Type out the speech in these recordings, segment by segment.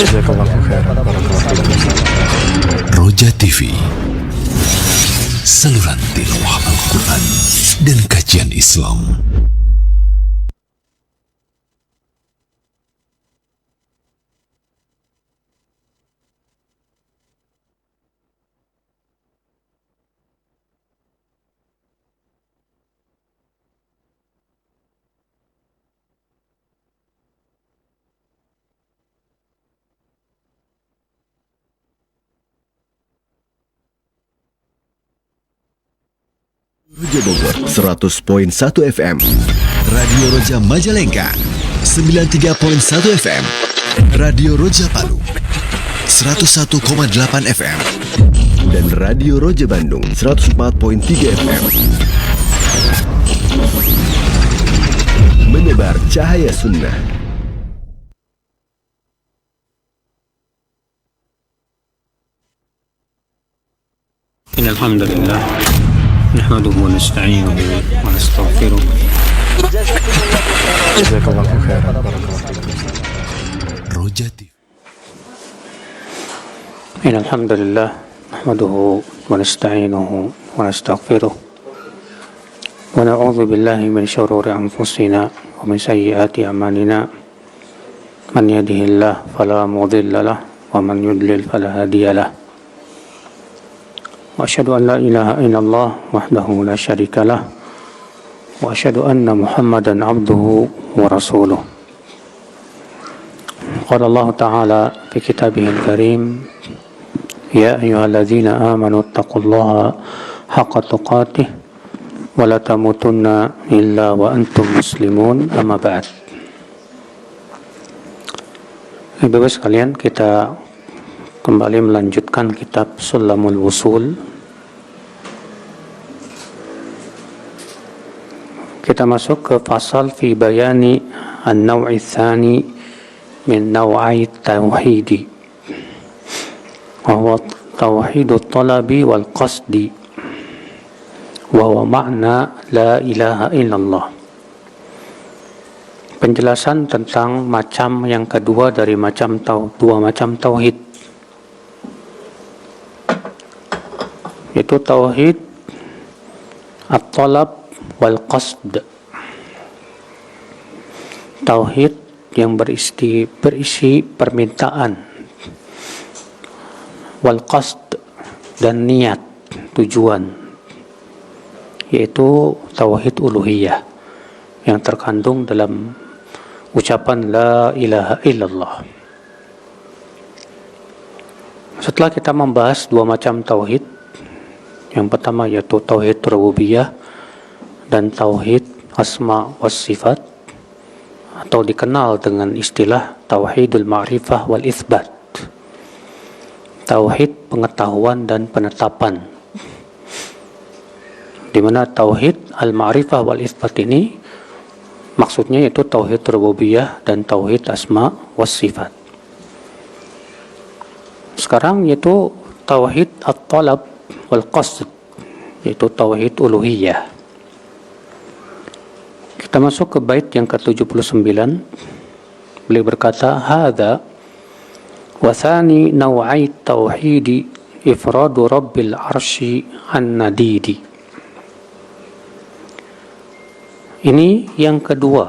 Jazakallahu khairan. Barakallahu fikum. Roja TV, saluran tilawah Al-Quran dan kajian Islam. Roja Bogor 100.1 FM, Radio Roja Majalengka 93.1 FM, Radio Roja Palu 101,8 FM, dan Radio Roja Bandung 104.3 FM. Menebar cahaya sunnah. Alhamdulillah, nahmaduhu wa nasta'inuhu wa nastaghfiruh. Jazakallahu khairan. Barakallahu fikum. Roja TV. Alhamdulillah, nahmaduhu wa nasta'inuhu wa nastaghfiruh. Wa na'udzu billahi min syururi anfusina wa min sayyiati a'malina. Man yahdihillahu fala mudilla lahu wa man yudlil fala hadiya lahu. Wa asyhadu an la ilaha illallah wahdahu la syarika lah wa asyhadu anna Muhammadan abduhu wa rasuluh. Qala Allah Ta'ala fi kitabihil karim, ya ayyuhalladzina amanu taqullaha haqqa tuqatih wa la tamutunna illa wa antum muslimun, amma ba'd. Ibu-ibu sekalian, kita kembali melanjutkan kitab Sulamul Wusul. Kita masuk ke fasal fi bayani an-naw'i tsani min naw'i tauhidi, wa huwa tauhidut talabi wal qasdi, wa huwa makna la ilaha illallah. Penjelasan tentang macam yang kedua dari dua macam tauhid, itu tauhid at-talab wal qasd. Tauhid yang berisi permintaan, wal qasd, dan niat, tujuan, yaitu tauhid uluhiyah yang terkandung dalam ucapan la ilaha illallah. Setelah kita membahas dua macam tauhid, yang pertama yaitu tauhid rububiyah dan tauhid asma was sifat, atau dikenal dengan istilah tauhidul ma'rifah wal itsbat, tauhid pengetahuan dan penetapan. Di mana tauhid al-ma'rifah wal itsbat ini maksudnya yaitu tauhid rububiyah dan tauhid asma was sifat. Sekarang yaitu tauhid at-talab wal qasd, yaitu tauhid uluhiyah. Kita masuk ke bait yang ke-79. Beliau berkata, hadza wa thani naw'i tauhidi ifradu rabbil arsy an-nadidi. Ini yang kedua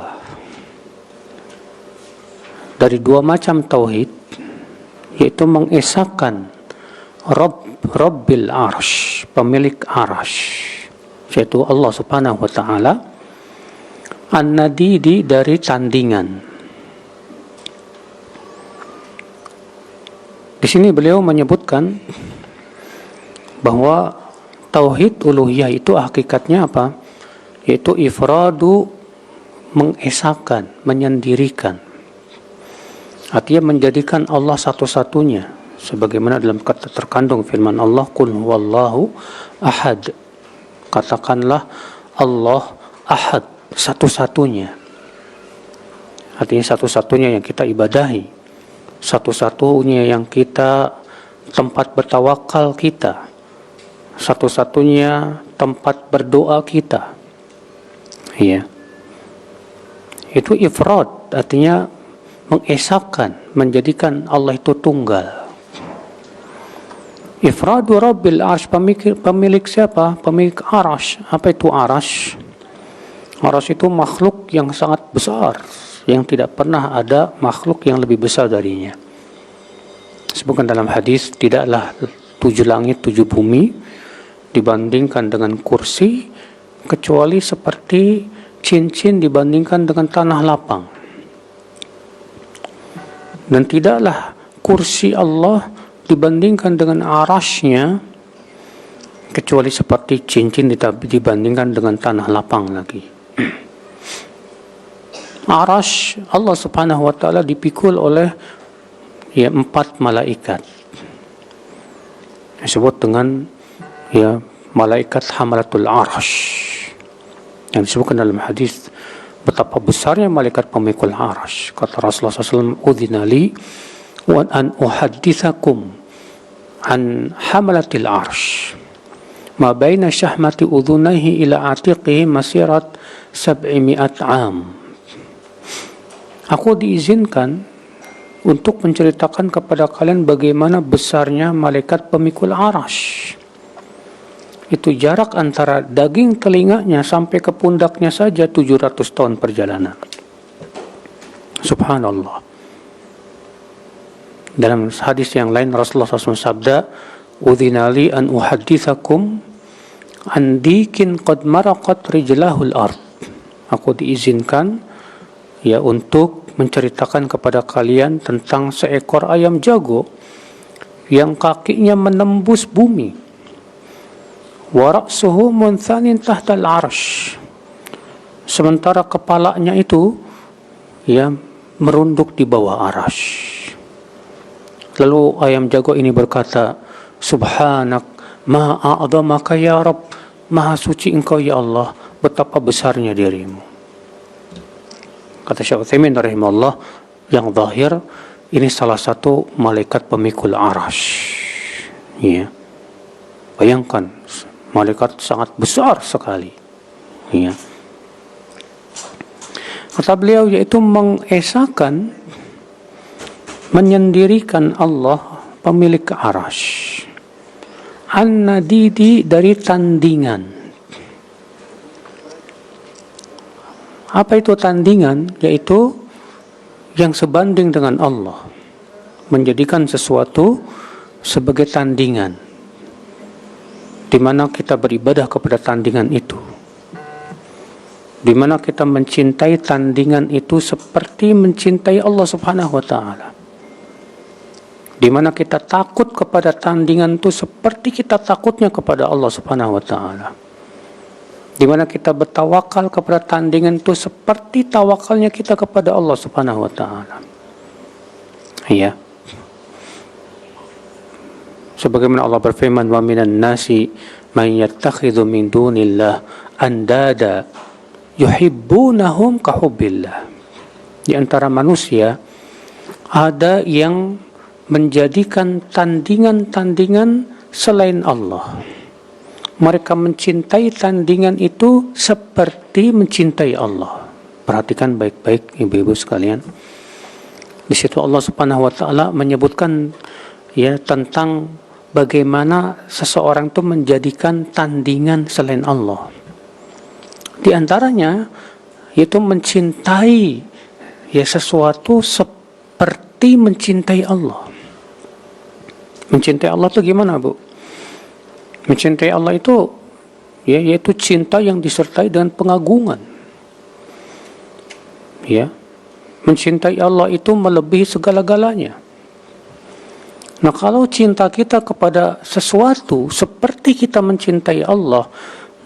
dari dua macam tauhid, yaitu mengesahkan Rabbil Arsh, pemilik Arsh, yaitu Allah Subhanahu wa Ta'ala, An-Nadidi, dari tandingan. Di sini beliau menyebutkan bahwa tauhid uluhiyah itu hakikatnya apa? Yaitu ifradu, mengesahkan, menyendirikan. Artinya menjadikan Allah satu-satunya, sebagaimana dalam kata terkandung firman Allah, qul huwallahu ahad, katakanlah Allah ahad, satu-satunya. Artinya satu-satunya yang kita ibadahi, satu-satunya yang kita tempat bertawakal kita, satu-satunya tempat berdoa kita. Iya. Itu ifrad, artinya mengesahkan, menjadikan Allah itu tunggal. Ifradu Rabbil Arsh, pemilik siapa? Pemilik Arsh. Apa itu Arsh? Arsh itu makhluk yang sangat besar, yang tidak pernah ada makhluk yang lebih besar darinya. Sebutkan dalam hadis, tidaklah 7 langit 7 bumi dibandingkan dengan kursi, kecuali seperti cincin dibandingkan dengan tanah lapang. Dan tidaklah kursi Allah dibandingkan dengan arasy-Nya kecuali seperti cincin dibandingkan dengan tanah lapang lagi. Arasy Allah Subhanahu wa taala dipikul oleh 4 malaikat. Disebut dengan malaikat hamalatul arasy. Yang disebutkan dalam hadis betapa besarnya malaikat pemikul arasy. Kata Rasulullah SAW, "Udzina li wa an uhadditsakum an hamalatil arsh ma baina syahmati udhunaihi ila atiqihi masirat 700 am." Aku diizinkan untuk menceritakan kepada kalian bagaimana besarnya malaikat pemikul arasy. Itu jarak antara daging telinganya sampai ke pundaknya saja 700 tahun perjalanan. Subhanallah. Dalam hadis yang lain Rasulullah SAW sabda, "Udzina li an uhadditsakum an dikin qad maraqat rijlahul ard." Aku diizinkan untuk menceritakan kepada kalian tentang seekor ayam jago yang kakinya menembus bumi. Wa ra'suhu munthanin tahtal arsh. Sementara kepalanya itu merunduk di bawah arasy. Lalu ayam jago ini berkata, "Subhanak ma a'zamaka ya Rabb." Maha suci engkau ya Allah, betapa besarnya dirimu. Kata Syekh Utsaimin rahimahullah, yang zahir ini salah satu malaikat pemikul arasy. Bayangkan, malaikat sangat besar sekali. Kata beliau, yaitu mengesahkan, menyendirikan Allah pemilik arasy. An-nadidi, dari tandingan. Apa itu tandingan? Yaitu yang sebanding dengan Allah. Menjadikan sesuatu sebagai tandingan, di mana kita beribadah kepada tandingan itu, di mana kita mencintai tandingan itu seperti mencintai Allah Subhanahu wa taala, di mana kita takut kepada tandingan itu seperti kita takutnya kepada Allah Subhanahu wa taala, di mana kita bertawakal kepada tandingan itu seperti tawakalnya kita kepada Allah Subhanahu wa taala. Sebagaimana Allah berfirman, "Wa minan nasi man yattakhidhu min dunillah andada yuhibbunahum ka hubbillah." Di antara manusia ada yang menjadikan tandingan-tandingan selain Allah. Mereka mencintai tandingan itu seperti mencintai Allah. Perhatikan baik-baik ibu-ibu sekalian. Di situ Allah Subhanahu wa taala menyebutkan tentang bagaimana seseorang itu menjadikan tandingan selain Allah. Di antaranya yaitu mencintai sesuatu seperti mencintai Allah. Mencintai Allah itu gimana, Bu? Mencintai Allah itu yaitu cinta yang disertai dengan pengagungan. Mencintai Allah itu melebihi segala-galanya. Nah, kalau cinta kita kepada sesuatu seperti kita mencintai Allah,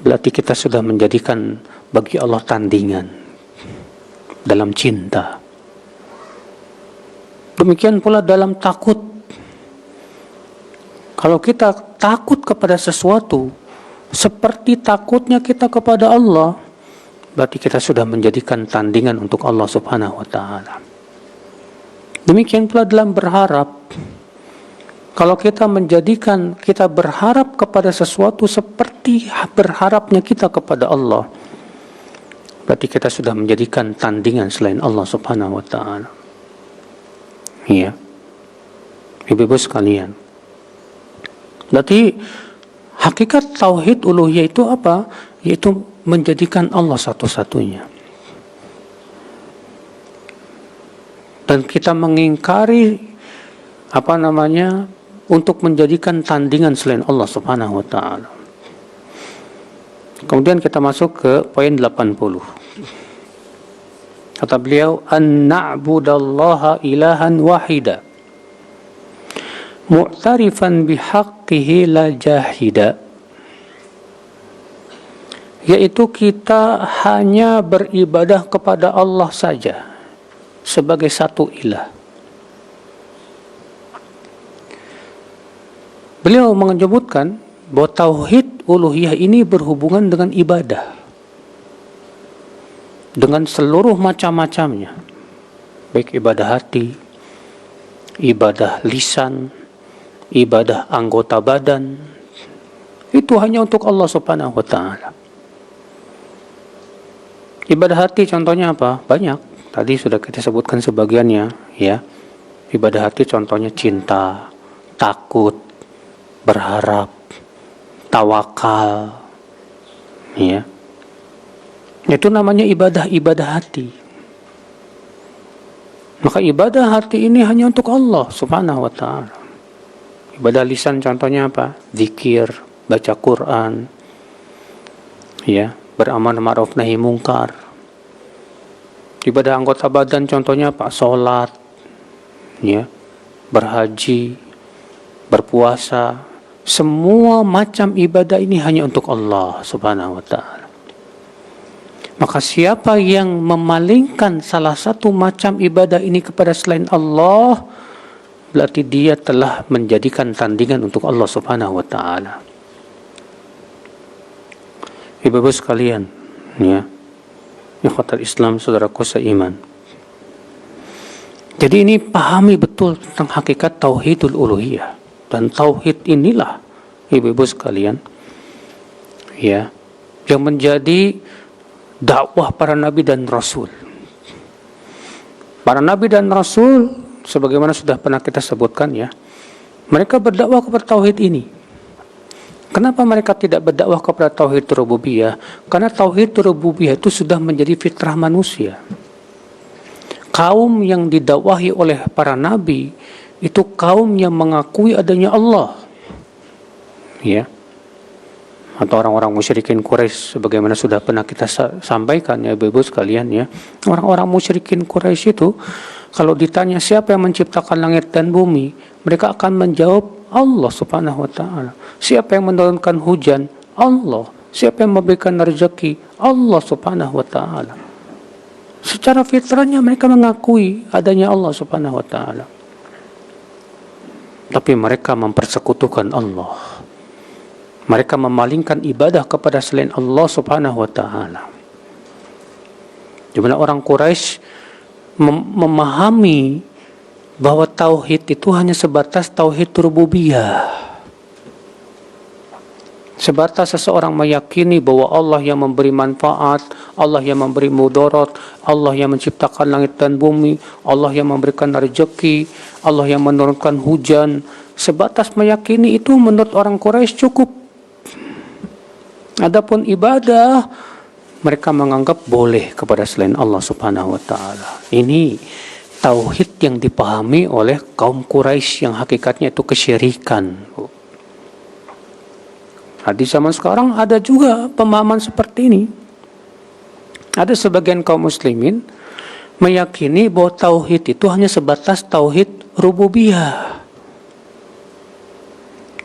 berarti kita sudah menjadikan bagi Allah tandingan dalam cinta. Demikian pula dalam takut. Kalau kita takut kepada sesuatu seperti takutnya kita kepada Allah, berarti kita sudah menjadikan tandingan untuk Allah Subhanahu wa taala. Demikian pula dalam berharap. Kalau kita berharap kepada sesuatu seperti berharapnya kita kepada Allah, berarti kita sudah menjadikan tandingan selain Allah Subhanahu wa taala. Ya. Ibu-ibu sekalian. Berarti hakikat tauhid uluhiyah itu apa? Yaitu menjadikan Allah satu-satunya. Dan kita mengingkari untuk menjadikan tandingan selain Allah Subhanahu wa taala. Kemudian kita masuk ke poin 80. Kata beliau, an na'budallaha ilahan wahida mu'tarifan bihaqqihi la jahida, yaitu kita hanya beribadah kepada Allah saja sebagai satu ilah. Beliau menyebutkan bahwa tauhid uluhiyah ini berhubungan dengan ibadah, dengan seluruh macam-macamnya, baik ibadah hati, ibadah lisan, ibadah anggota badan, itu hanya untuk Allah Subhanahu wa taala. Ibadah hati contohnya apa? Banyak. Tadi sudah kita sebutkan sebagiannya, ya. Ibadah hati contohnya cinta, takut, berharap, tawakal, ya. Itu namanya ibadah hati. Maka ibadah hati ini hanya untuk Allah Subhanahu wa taala. Ibadah lisan contohnya apa? Zikir, baca Quran, ya, beramal ma'ruf nahi mungkar. Ibadah anggota badan contohnya apa? Salat, ya, berhaji, berpuasa. Semua macam ibadah ini hanya untuk Allah Subhanahu wa taala. Maka siapa yang memalingkan salah satu macam ibadah ini kepada selain Allah, berarti dia telah menjadikan tandingan untuk Allah Subhanahu wa taala. Ibu-ibu sekalian, ya, ikhwatal Islam, saudaraku seiman. Jadi ini pahami betul tentang hakikat tauhidul uluhiyah, dan tauhid inilah, ibu-ibu sekalian, ya, yang menjadi dakwah para nabi dan rasul. Para nabi dan rasul, sebagaimana sudah pernah kita sebutkan, ya, mereka berdakwah kepada tauhid ini. Kenapa mereka tidak berdakwah kepada tauhid rububiyah? Karena tauhid rububiyah itu sudah menjadi fitrah manusia. Kaum yang didakwahi oleh para nabi itu kaum yang mengakui adanya Allah, ya, atau orang-orang musyrikin Quraisy, sebagaimana sudah pernah kita sampaikan, ya ibu-ibu sekalian, ya. Orang-orang musyrikin Quraisy itu kalau ditanya siapa yang menciptakan langit dan bumi, mereka akan menjawab Allah Subhanahu wa taala. Siapa yang menurunkan hujan? Allah. Siapa yang memberikan rezeki? Allah Subhanahu wa taala. Secara fitrahnya mereka mengakui adanya Allah Subhanahu wa taala. Tapi mereka mempersekutukan Allah. Mereka memalingkan ibadah kepada selain Allah Subhanahu wa taala. Di mana orang Quraisy memahami bahwa tauhid itu hanya sebatas tauhid rububiyah. Sebatas seseorang meyakini bahwa Allah yang memberi manfaat, Allah yang memberi mudarat, Allah yang menciptakan langit dan bumi, Allah yang memberikan rezeki, Allah yang menurunkan hujan. Sebatas meyakini itu menurut orang Quraisy cukup. Adapun ibadah, mereka menganggap boleh kepada selain Allah Subhanahu wa taala. Ini tauhid yang dipahami oleh kaum Quraisy yang hakikatnya itu kesyirikan. Nah, di zaman sekarang ada juga pemahaman seperti ini. Ada sebagian kaum muslimin meyakini bahwa tauhid itu hanya sebatas tauhid rububiyah.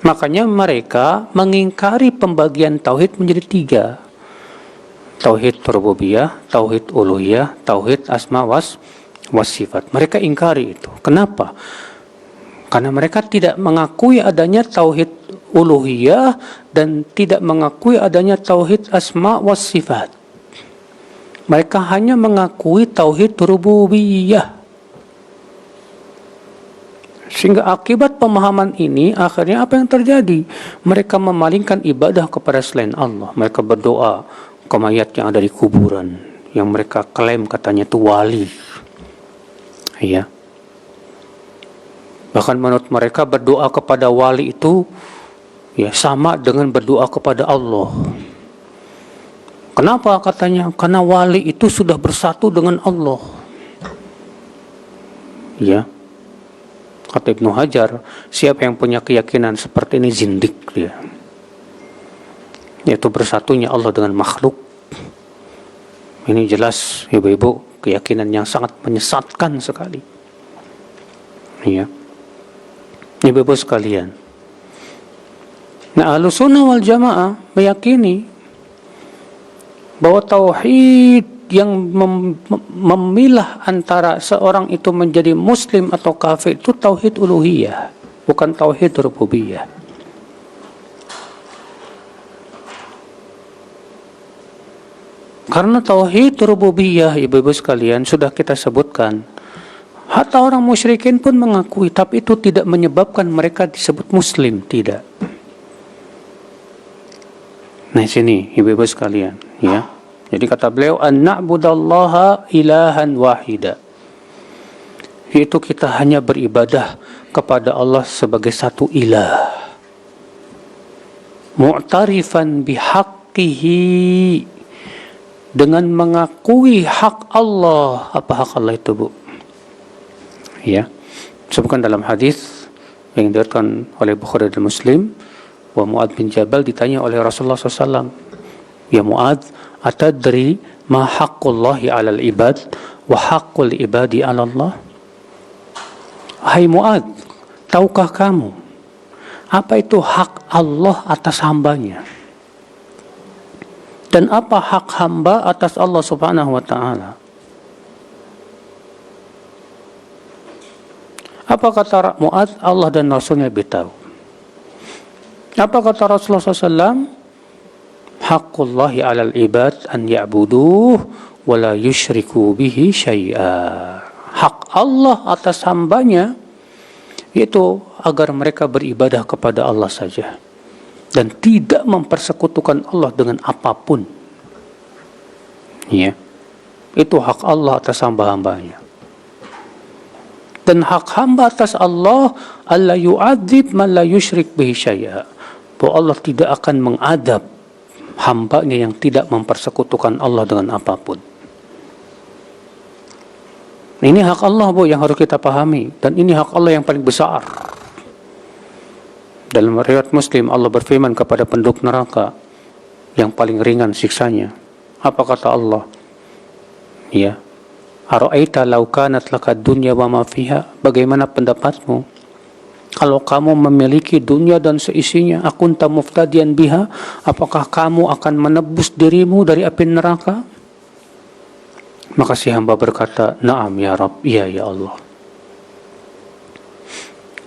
Makanya mereka mengingkari pembagian tauhid menjadi 3. Tauhid rububiyah, tauhid uluhiyah, tauhid asma was sifat. Mereka ingkari itu. Kenapa? Karena mereka tidak mengakui adanya tauhid uluhiyah dan tidak mengakui adanya tauhid asma was sifat. Mereka hanya mengakui tauhid rububiyah. Sehingga akibat pemahaman ini, akhirnya apa yang terjadi? Mereka memalingkan ibadah kepada selain Allah. Mereka berdoa ke mayat yang ada di kuburan, yang mereka klaim katanya itu wali. Ya. Bahkan menurut mereka berdoa kepada wali itu ya sama dengan berdoa kepada Allah. Kenapa katanya? Karena wali itu sudah bersatu dengan Allah. Ya. Kata Ibnu Hajar, siapa yang punya keyakinan seperti ini zindik dia. Yaitu bersatunya Allah dengan makhluk. Ini jelas ibu-ibu keyakinan yang sangat menyesatkan sekali. Ya. Ibu-ibu sekalian. Nah, Ahlussunnah wal Jamaah meyakini bahwa tauhid yang memilah antara seorang itu menjadi muslim atau kafir itu tauhid uluhiyah, bukan tauhid rububiyah. Karena tauhid rububiyah, ibu-ibu sekalian, sudah kita sebutkan. Hatta orang musyrikin pun mengakui, tapi itu tidak menyebabkan mereka disebut muslim, tidak. Nah, sini ibu-ibu sekalian, ya. Jadi kata beliau, an-na'budallaha ilahan wahida. Itu kita hanya beribadah kepada Allah sebagai satu ilah. Mu'tarifan bihaqqihi, dengan mengakui hak Allah. Apa hak Allah itu, Bu? Ya, sebutkan dalam hadis yang diriwayatkan oleh Bukhari dan Muslim, wa Mu'adz bin Jabal ditanya oleh Rasulullah SAW, ya Mu'adz, atadri ma haqqullahi 'alal ibad wa haqqul ibadi 'ala Allah? Hai Mu'adz, tahukah kamu apa itu hak Allah atas hambanya? Dan apa hak hamba atas Allah Subhanahu wa ta'ala? Apa kata Mu'adz? Allah dan Rasulnya lebih tahu. Apa kata Rasulullah SAW? Haqqullahi 'alal ibad an ya'buduh wa la yusyriku bihi syai'a. Hak Allah atas hambanya yaitu agar mereka beribadah kepada Allah saja dan tidak mempersekutukan Allah dengan apapun. Ya. Itu hak Allah atas hamba-hambanya. Dan hak hamba atas Allah, alla yu'adzib man la yusyrik bihi syai'a. Bahwa Allah tidak akan mengadab hambanya yang tidak mempersekutukan Allah dengan apapun. Ini hak Allah, Bu, yang harus kita pahami. Dan ini hak Allah yang paling besar. Dalam riwayat Muslim, Allah berfirman kepada penduduk neraka yang paling ringan siksanya. Apa kata Allah? Ya. Ara'aita law kanat lakad dunya wa ma fiha? Bagaimana pendapatmu kalau kamu memiliki dunia dan seisinya? Akunta muftadiyan biha? Apakah kamu akan menebus dirimu dari api neraka? Maka si hamba berkata, "Na'am ya Rabb, iya ya Allah."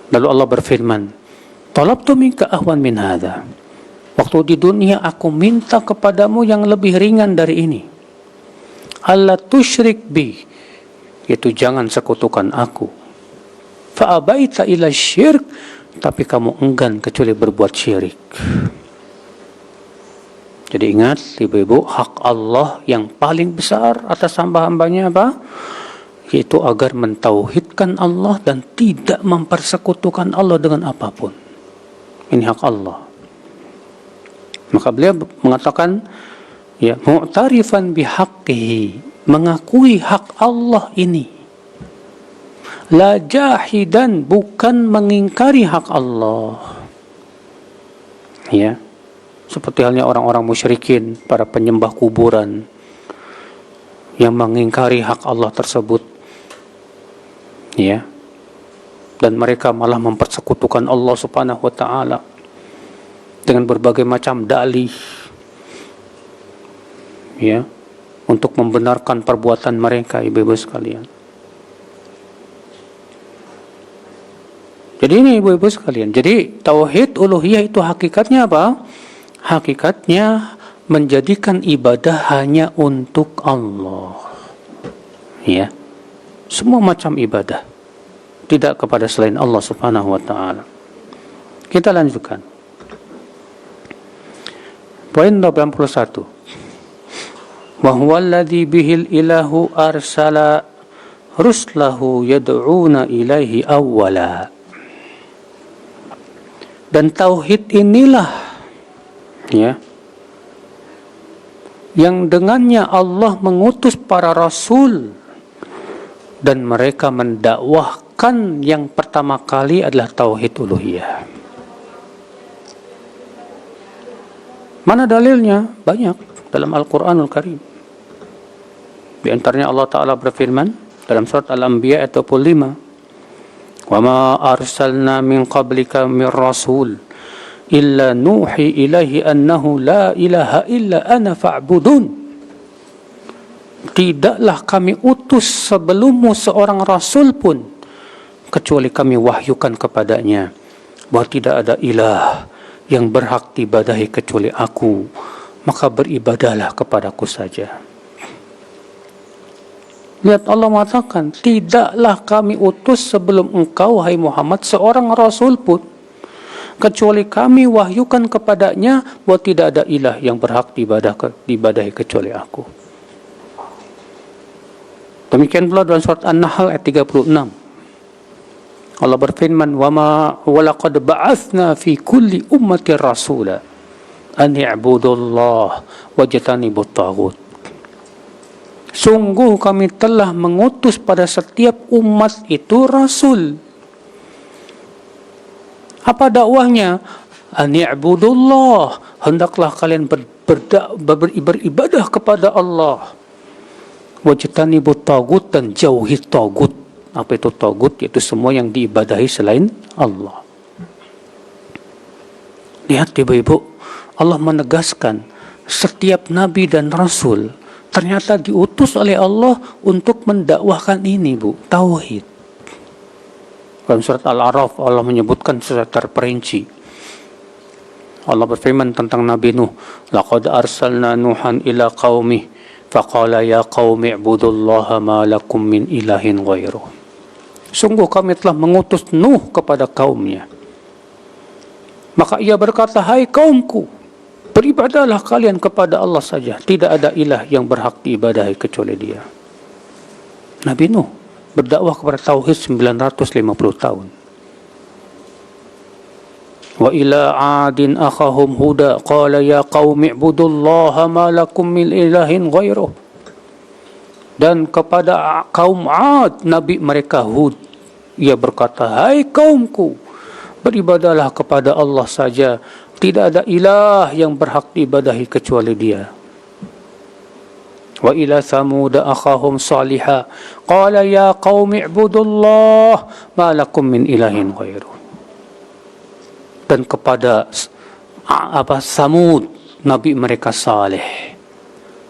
Lalu Allah berfirman, "Talabtu minka ahwan min hadha." Waktu di dunia aku minta kepadamu yang lebih ringan dari ini. Allah tusyrik bi, yaitu jangan sekutukan aku. Fa'abaita ila syirk, tapi kamu enggan kecuali berbuat syirik. Jadi ingat ibu-ibu, hak Allah yang paling besar atas hamba-hambanya apa? Yaitu agar mentauhidkan Allah dan tidak mempersekutukan Allah dengan apapun. Ini hak Allah. Maka beliau mengatakan, ya, mu'tarifan bihaqqihi, mengakui hak Allah ini. La jahidan, bukan mengingkari hak Allah. Ya. Seperti halnya orang-orang musyrikin, para penyembah kuburan yang mengingkari hak Allah tersebut. Ya. Dan mereka malah mempersekutukan Allah Subhanahu wa ta'ala dengan berbagai macam dalih, ya, untuk membenarkan perbuatan mereka, ibu-ibu sekalian. Jadi ini ibu-ibu sekalian, jadi tauhid uluhiyah itu hakikatnya apa? Hakikatnya menjadikan ibadah hanya untuk Allah. Ya. Semua macam ibadah, tidak kepada selain Allah Subhanahu wa ta'ala. Kita lanjutkan. Poin 81. Wa huwa alladhi bihil ilahu arsala ruslahu yad'una ilaihi awwala. Dan tauhid inilah ya yang dengannya Allah mengutus para rasul dan mereka mendakwahkan yang pertama kali adalah tauhid uluhiyah. Mana dalilnya? Banyak dalam Al-Quranul Karim. Di antaranya Allah Ta'ala berfirman dalam surat Al-Anbiya ayat 25, "Wa ma arsalna min qablika min rasul illa nuhi ilaihi annahu la ilaha illa ana fa'budun." Tidaklah kami utus sebelummu seorang rasul pun kecuali kami wahyukan kepadanya bahwa tidak ada ilah yang berhak diibadahi kecuali aku, maka beribadahlah kepadaku saja. Lihat, Allah mengatakan, tidaklah kami utus sebelum engkau, hai Muhammad, seorang rasul pun kecuali kami wahyukan kepadanya bahwa tidak ada ilah yang berhak diibadahi kecuali aku. Demikian pula dalam surat An-Nahl ayat 36. Allah berfirman, "Wa laqad ba'atsna fi kulli ummatin rasula an i'budullaha wajtanibut taghut." Sungguh kami telah mengutus pada setiap umat itu rasul. Apa dakwahnya? An i'budullah, hendaklah kalian beribadah kepada Allah. Wajtanibut taghut, dan jauhi taghut. Apa itu taghut? Yaitu semua yang diibadahi selain Allah. Lihat ibu-ibu, Allah menegaskan setiap nabi dan rasul ternyata diutus oleh Allah untuk mendakwahkan ini, Bu, tauhid. Dalam surat Al-A'raf Allah menyebutkan secara terperinci. Allah berfirman tentang Nabi Nuh, "Laqad arsalna Nuhan ila qaumih faqala ya qaumi ibudullaha ma lakum min ilahin ghairuh." Sungguh kami telah mengutus Nuh kepada kaumnya. Maka ia berkata, "Hai kaumku, beribadahlah kalian kepada Allah saja. Tidak ada ilah yang berhak diibadahi kecuali Dia." Nabi Nuh berdakwah kepada tauhid 950 tahun. Wa ila 'adin akhahum huda qala ya qaumi ibudullaha ma lakum min ilahin ghairuh. Dan kepada kaum 'Ad, nabi mereka Hud, ia berkata, "Hai kaumku, beribadahlah kepada Allah saja. Tidak ada ilah yang berhak diibadahi kecuali Dia." Wa ila Thamud akhahum Salihah qala ya qaumi ibudullah ma lakum min ilahin ghairuh. Dan kepada Thamud, nabi mereka Saleh.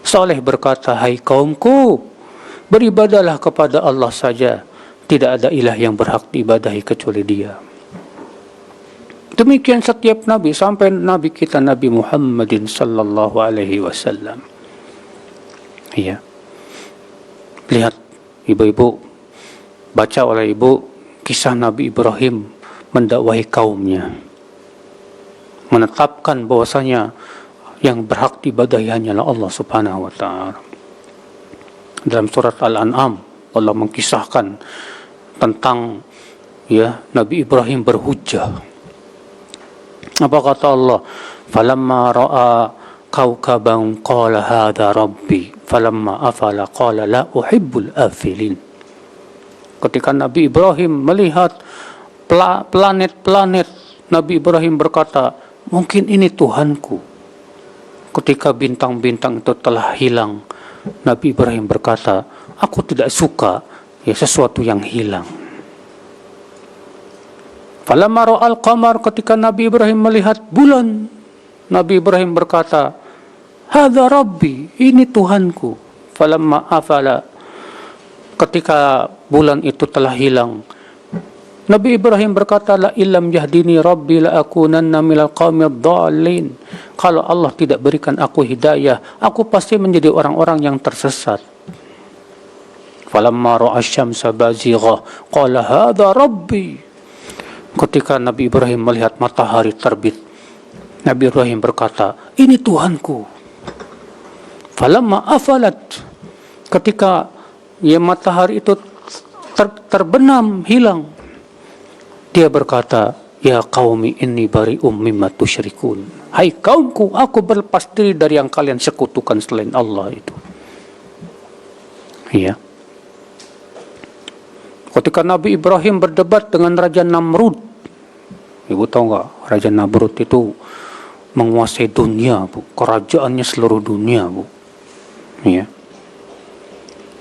Saleh berkata, "Hai kaumku, beribadahlah kepada Allah saja. Tidak ada ilah yang berhak diibadahi kecuali Dia." Demikian setiap nabi sampai nabi kita Nabi Muhammadin sallallahu alaihi wasallam. Iya. Lihat ibu-ibu, baca oleh ibu kisah Nabi Ibrahim mendakwahi kaumnya, menetapkan bahwasanya yang berhak diibadahi hanyalah Allah Subhanahu wa taala. Dalam surat Al-An'am Allah mengkisahkan tentang Nabi Ibrahim berhujjah. Apa kata Allah? "Falamma ra'a kawkaban qala hadha rabbi, falamma afala qala la uhibbul afilin." Ketika Nabi Ibrahim melihat planet-planet, Nabi Ibrahim berkata, "Mungkin ini Tuhanku." Ketika bintang-bintang itu telah hilang, Nabi Ibrahim berkata, "Aku tidak suka sesuatu yang hilang." Falamma ra'al qamar, ketika Nabi Ibrahim melihat bulan, Nabi Ibrahim berkata, "Hadza rabbi, ini Tuhanku." Falamma afala, ketika bulan itu telah hilang, Nabi Ibrahim berkata, "La illam yahdini rabbi la akunanna minal qaumid dhalin." Kalau Allah tidak berikan aku hidayah, aku pasti menjadi orang-orang yang tersesat. Falamma ra'a asy-syamsa bazighah qala hadza rabbi. Ketika Nabi Ibrahim melihat matahari terbit, Nabi Ibrahim berkata, "Ini Tuhanku." Falamma afalat, ketika matahari itu terbenam hilang, dia berkata, Ya qaumi inni bari'um mimma tusyrikun. Hai kaumku, aku berlepas diri dari yang kalian sekutukan selain Allah itu. Ya. Ketika Nabi Ibrahim berdebat dengan Raja Namrud, ibu tahu nggak, Raja Namrud itu menguasai dunia, Bu. Kerajaannya seluruh dunia, Bu. Ya.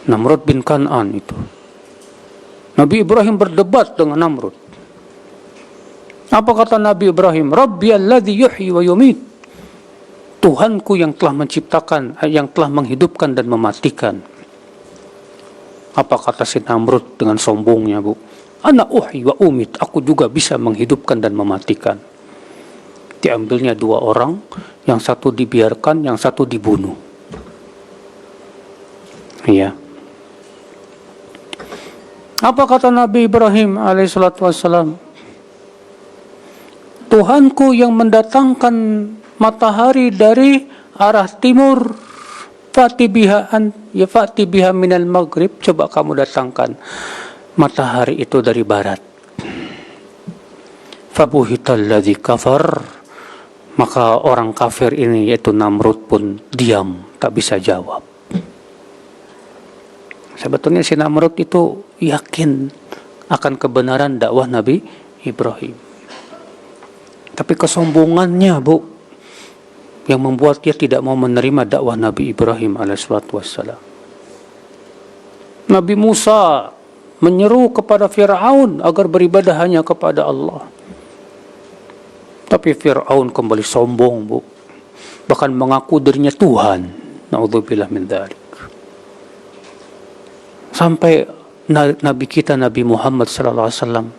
Namrud bin Kan'an itu. Nabi Ibrahim berdebat dengan Namrud. Apa kata Nabi Ibrahim? Rabbi alladhi yuhyi wa yumit. Tuhanku yang telah menciptakan, yang telah menghidupkan dan mematikan. Apa kata si Namrud dengan sombongnya, Bu? Ana uhyi wa umit. Aku juga bisa menghidupkan dan mematikan. Diambilnya dua orang, yang satu dibiarkan, yang satu dibunuh. Iya. Apa kata Nabi Ibrahim alaihissalatu wassalam? Tuhanku yang mendatangkan matahari dari arah timur, fa'ti biha minal maghrib. Coba kamu datangkan matahari itu dari barat. Fabuhital ladzi kafar. Maka orang kafir ini, yaitu Namrud, pun diam, tak bisa jawab. Sebetulnya si Namrud itu yakin akan kebenaran dakwah Nabi Ibrahim. Tapi kesombongannya, Bu, yang membuat dia tidak mau menerima dakwah Nabi Ibrahim alaihissalam. Nabi Musa menyeru kepada Fir'aun agar beribadah hanya kepada Allah. Tapi Fir'aun kembali sombong, Bu. Bahkan mengaku dirinya Tuhan. Na'udzubillah min dzalik. Sampai Nabi kita, Nabi Muhammad SAW,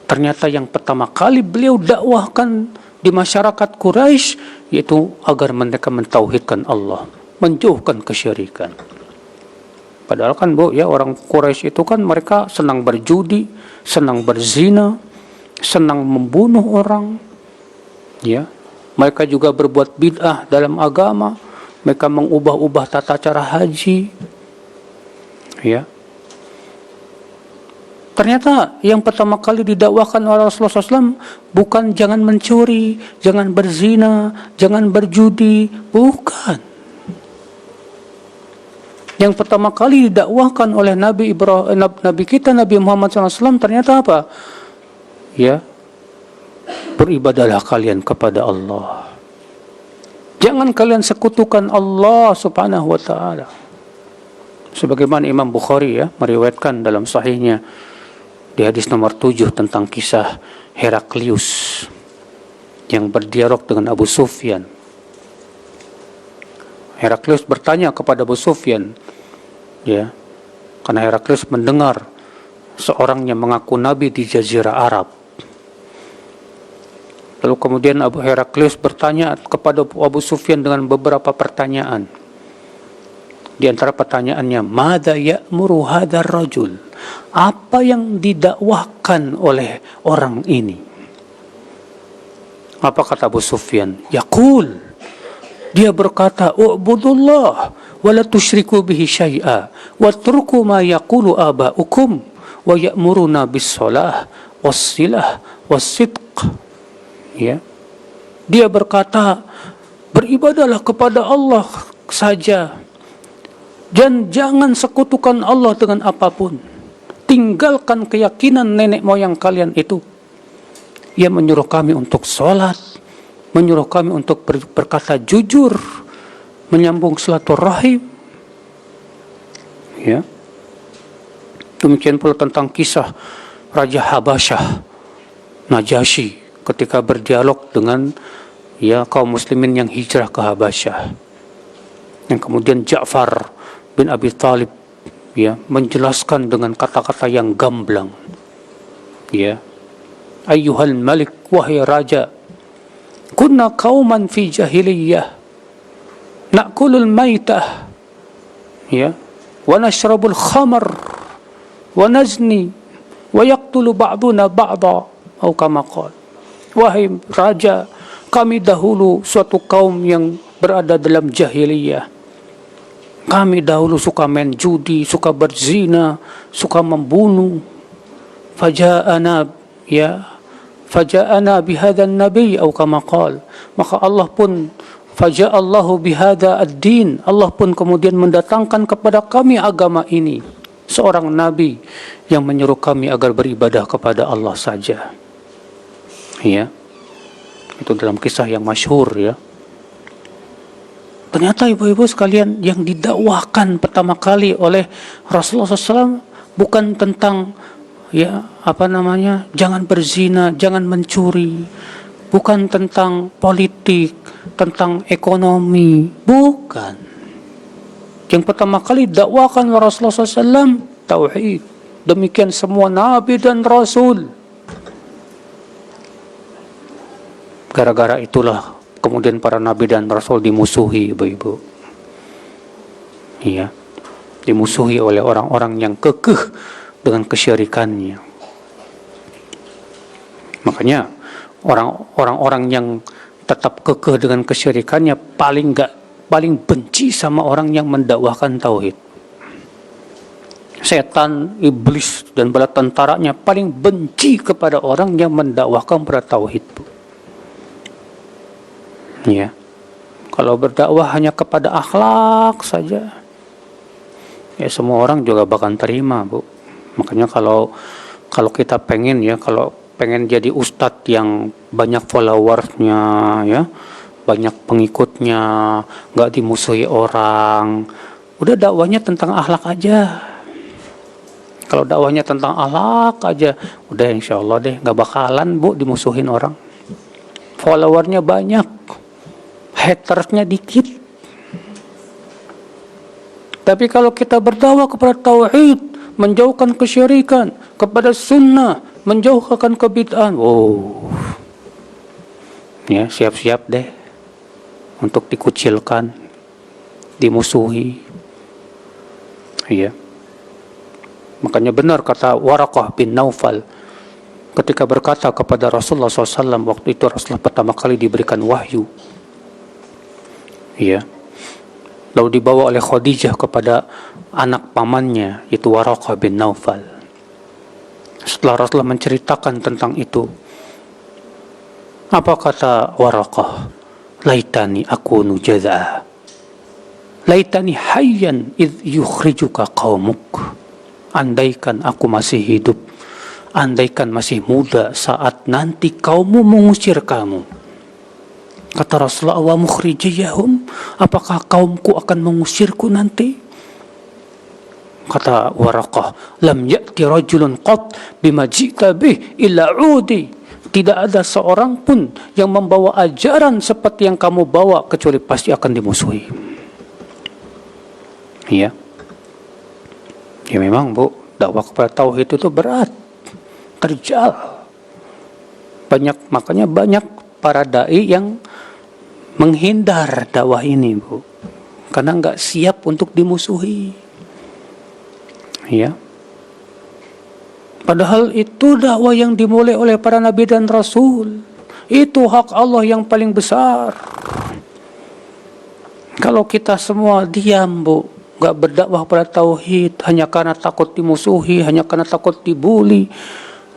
ternyata yang pertama kali beliau dakwahkan di masyarakat Quraisy, yaitu agar mereka mentauhidkan Allah, menjauhkan kesyirikan. Padahal kan, Bu, ya, orang Quraisy itu kan mereka senang berjudi, senang berzina, senang membunuh orang. Ya, mereka juga berbuat bid'ah dalam agama. Mereka mengubah-ubah tata cara haji. Ya. Ternyata yang pertama kali didakwahkan oleh Rasulullah SAW bukan jangan mencuri, jangan berzina, jangan berjudi, bukan. Yang pertama kali didakwahkan oleh Nabi kita, Nabi Muhammad SAW, ternyata apa? Ya, beribadahlah kalian kepada Allah. Jangan kalian sekutukan Allah Subhanahu wa Ta'ala. Sebagaimana Imam Bukhari, ya, meriwayatkan dalam sahihnya di hadis nomor 7 tentang kisah Heraklius yang berdialog dengan Abu Sufyan. Heraklius bertanya kepada Abu Sufyan, ya, karena Heraklius mendengar seorang yang mengaku nabi di Jazirah Arab. Lalu kemudian Abu Heraklius bertanya kepada Abu Sufyan dengan beberapa pertanyaan. Di antara pertanyaannya, "Madza ya'muru hadzal rajul?" Apa yang didakwahkan oleh orang ini? Apa kata Abu Sufyan? Yaqul, dia berkata, "U'budullah wa la tusyriku bihi syai'a wa turku ma yaqulu aba'ukum wa ya'muruna bis-shalah was-silah was-sidq." Ya. Dia berkata, beribadahlah kepada Allah saja dan jangan sekutukan Allah dengan apapun. Tinggalkan keyakinan nenek moyang kalian itu. Ia menyuruh kami untuk sholat, menyuruh kami untuk berkata jujur, menyambung silaturahim. Ya. Demikian pula tentang kisah Raja Habasyah, Najasyi, ketika berdialog dengan, ya, kaum muslimin yang hijrah ke Habasyah. Yang kemudian Ja'far bin Abi Thalib, ya, menjelaskan dengan kata-kata yang gamblang. Ya. Ayyuhal malik, wahai raja, kunna qauman fi jahiliyah na'kulul maitah, ya, wa nashrabul khamar wa nazni wa yaqtulu ba'duna ba'da, atau kama qala. Wahai raja, kami dahulu suatu kaum yang berada dalam jahiliyah. Kami dahulu suka main judi, suka berzina, suka membunuh. Faja'ana, ya, faja'ana bihadzal nabi atau kama qala, maka Allah pun faja'allahu bihadza ad-din, Allah pun kemudian mendatangkan kepada kami agama ini seorang nabi yang menyuruh kami agar beribadah kepada Allah saja. Ya, itu dalam kisah yang masyhur ya. Ternyata ibu-ibu sekalian, yang didakwahkan pertama kali oleh Rasulullah SAW bukan tentang jangan berzina, jangan mencuri, bukan tentang politik, tentang ekonomi, bukan. Yang pertama kali dakwakan Rasulullah SAW tauhid. Demikian semua nabi dan rasul. Gara-gara itulah kemudian para nabi dan rasul dimusuhi, ibu-ibu. Iya, dimusuhi oleh orang-orang yang kekeh dengan kesyirikannya. Makanya orang-orang yang tetap kekeh dengan kesyirikannya paling benci sama orang yang mendakwahkan tauhid. Setan, iblis dan bala tentaranya paling benci kepada orang yang mendakwahkan pada tauhid, Bu. Ya. Kalau berdakwah hanya kepada akhlak saja, ya semua orang juga bakal terima, Bu. Makanya kalau kita pengen jadi ustadz yang banyak followersnya, ya, banyak pengikutnya, nggak dimusuhi orang, udah dakwahnya tentang akhlak aja. Kalau dakwahnya tentang akhlak aja, udah insya Allah deh nggak bakalan, Bu, dimusuhin orang. Followernya banyak, hatersnya dikit. Tapi kalau kita berdakwah kepada tauhid, menjauhkan kesyirikan, kepada sunnah, menjauhkan kebid'ahan, ya siap-siap deh untuk dikucilkan, dimusuhi. Iya. Makanya benar kata Waraqah bin Naufal ketika berkata kepada Rasulullah SAW, waktu itu Rasulullah pertama kali diberikan wahyu. Iya. Lalu dibawa oleh Khadijah kepada anak pamannya, yaitu Waraqah bin Naufal. Setelah Rasulullah menceritakan tentang itu, apa kata Waraqah? Laitani akunu jazaa, laitani hayyan idh yukhrijuka qaumuk. Andaikan aku masih hidup, andaikan masih muda saat nanti kaummu mengusir kamu. Kata Rasulullah, wa mukhrijiyahum, apakah kaumku akan mengusirku nanti? Kata Waraqah, lam ya'ti rajulun qat bima ji'ta bih illa udi. Tidak ada seorang pun yang membawa ajaran seperti yang kamu bawa kecuali pasti akan dimusuhi. Iya. Ya memang, Bu, dakwah kepada tauhid itu berat, terjal. Makanya banyak para dai yang menghindar dakwah ini, Bu, karena nggak siap untuk dimusuhi. Ya. Padahal itu dakwah yang dimulai oleh para nabi dan rasul. Itu hak Allah yang paling besar. Kalau kita semua diam, Bu, nggak berdakwah pada tauhid hanya karena takut dimusuhi, hanya karena takut dibully,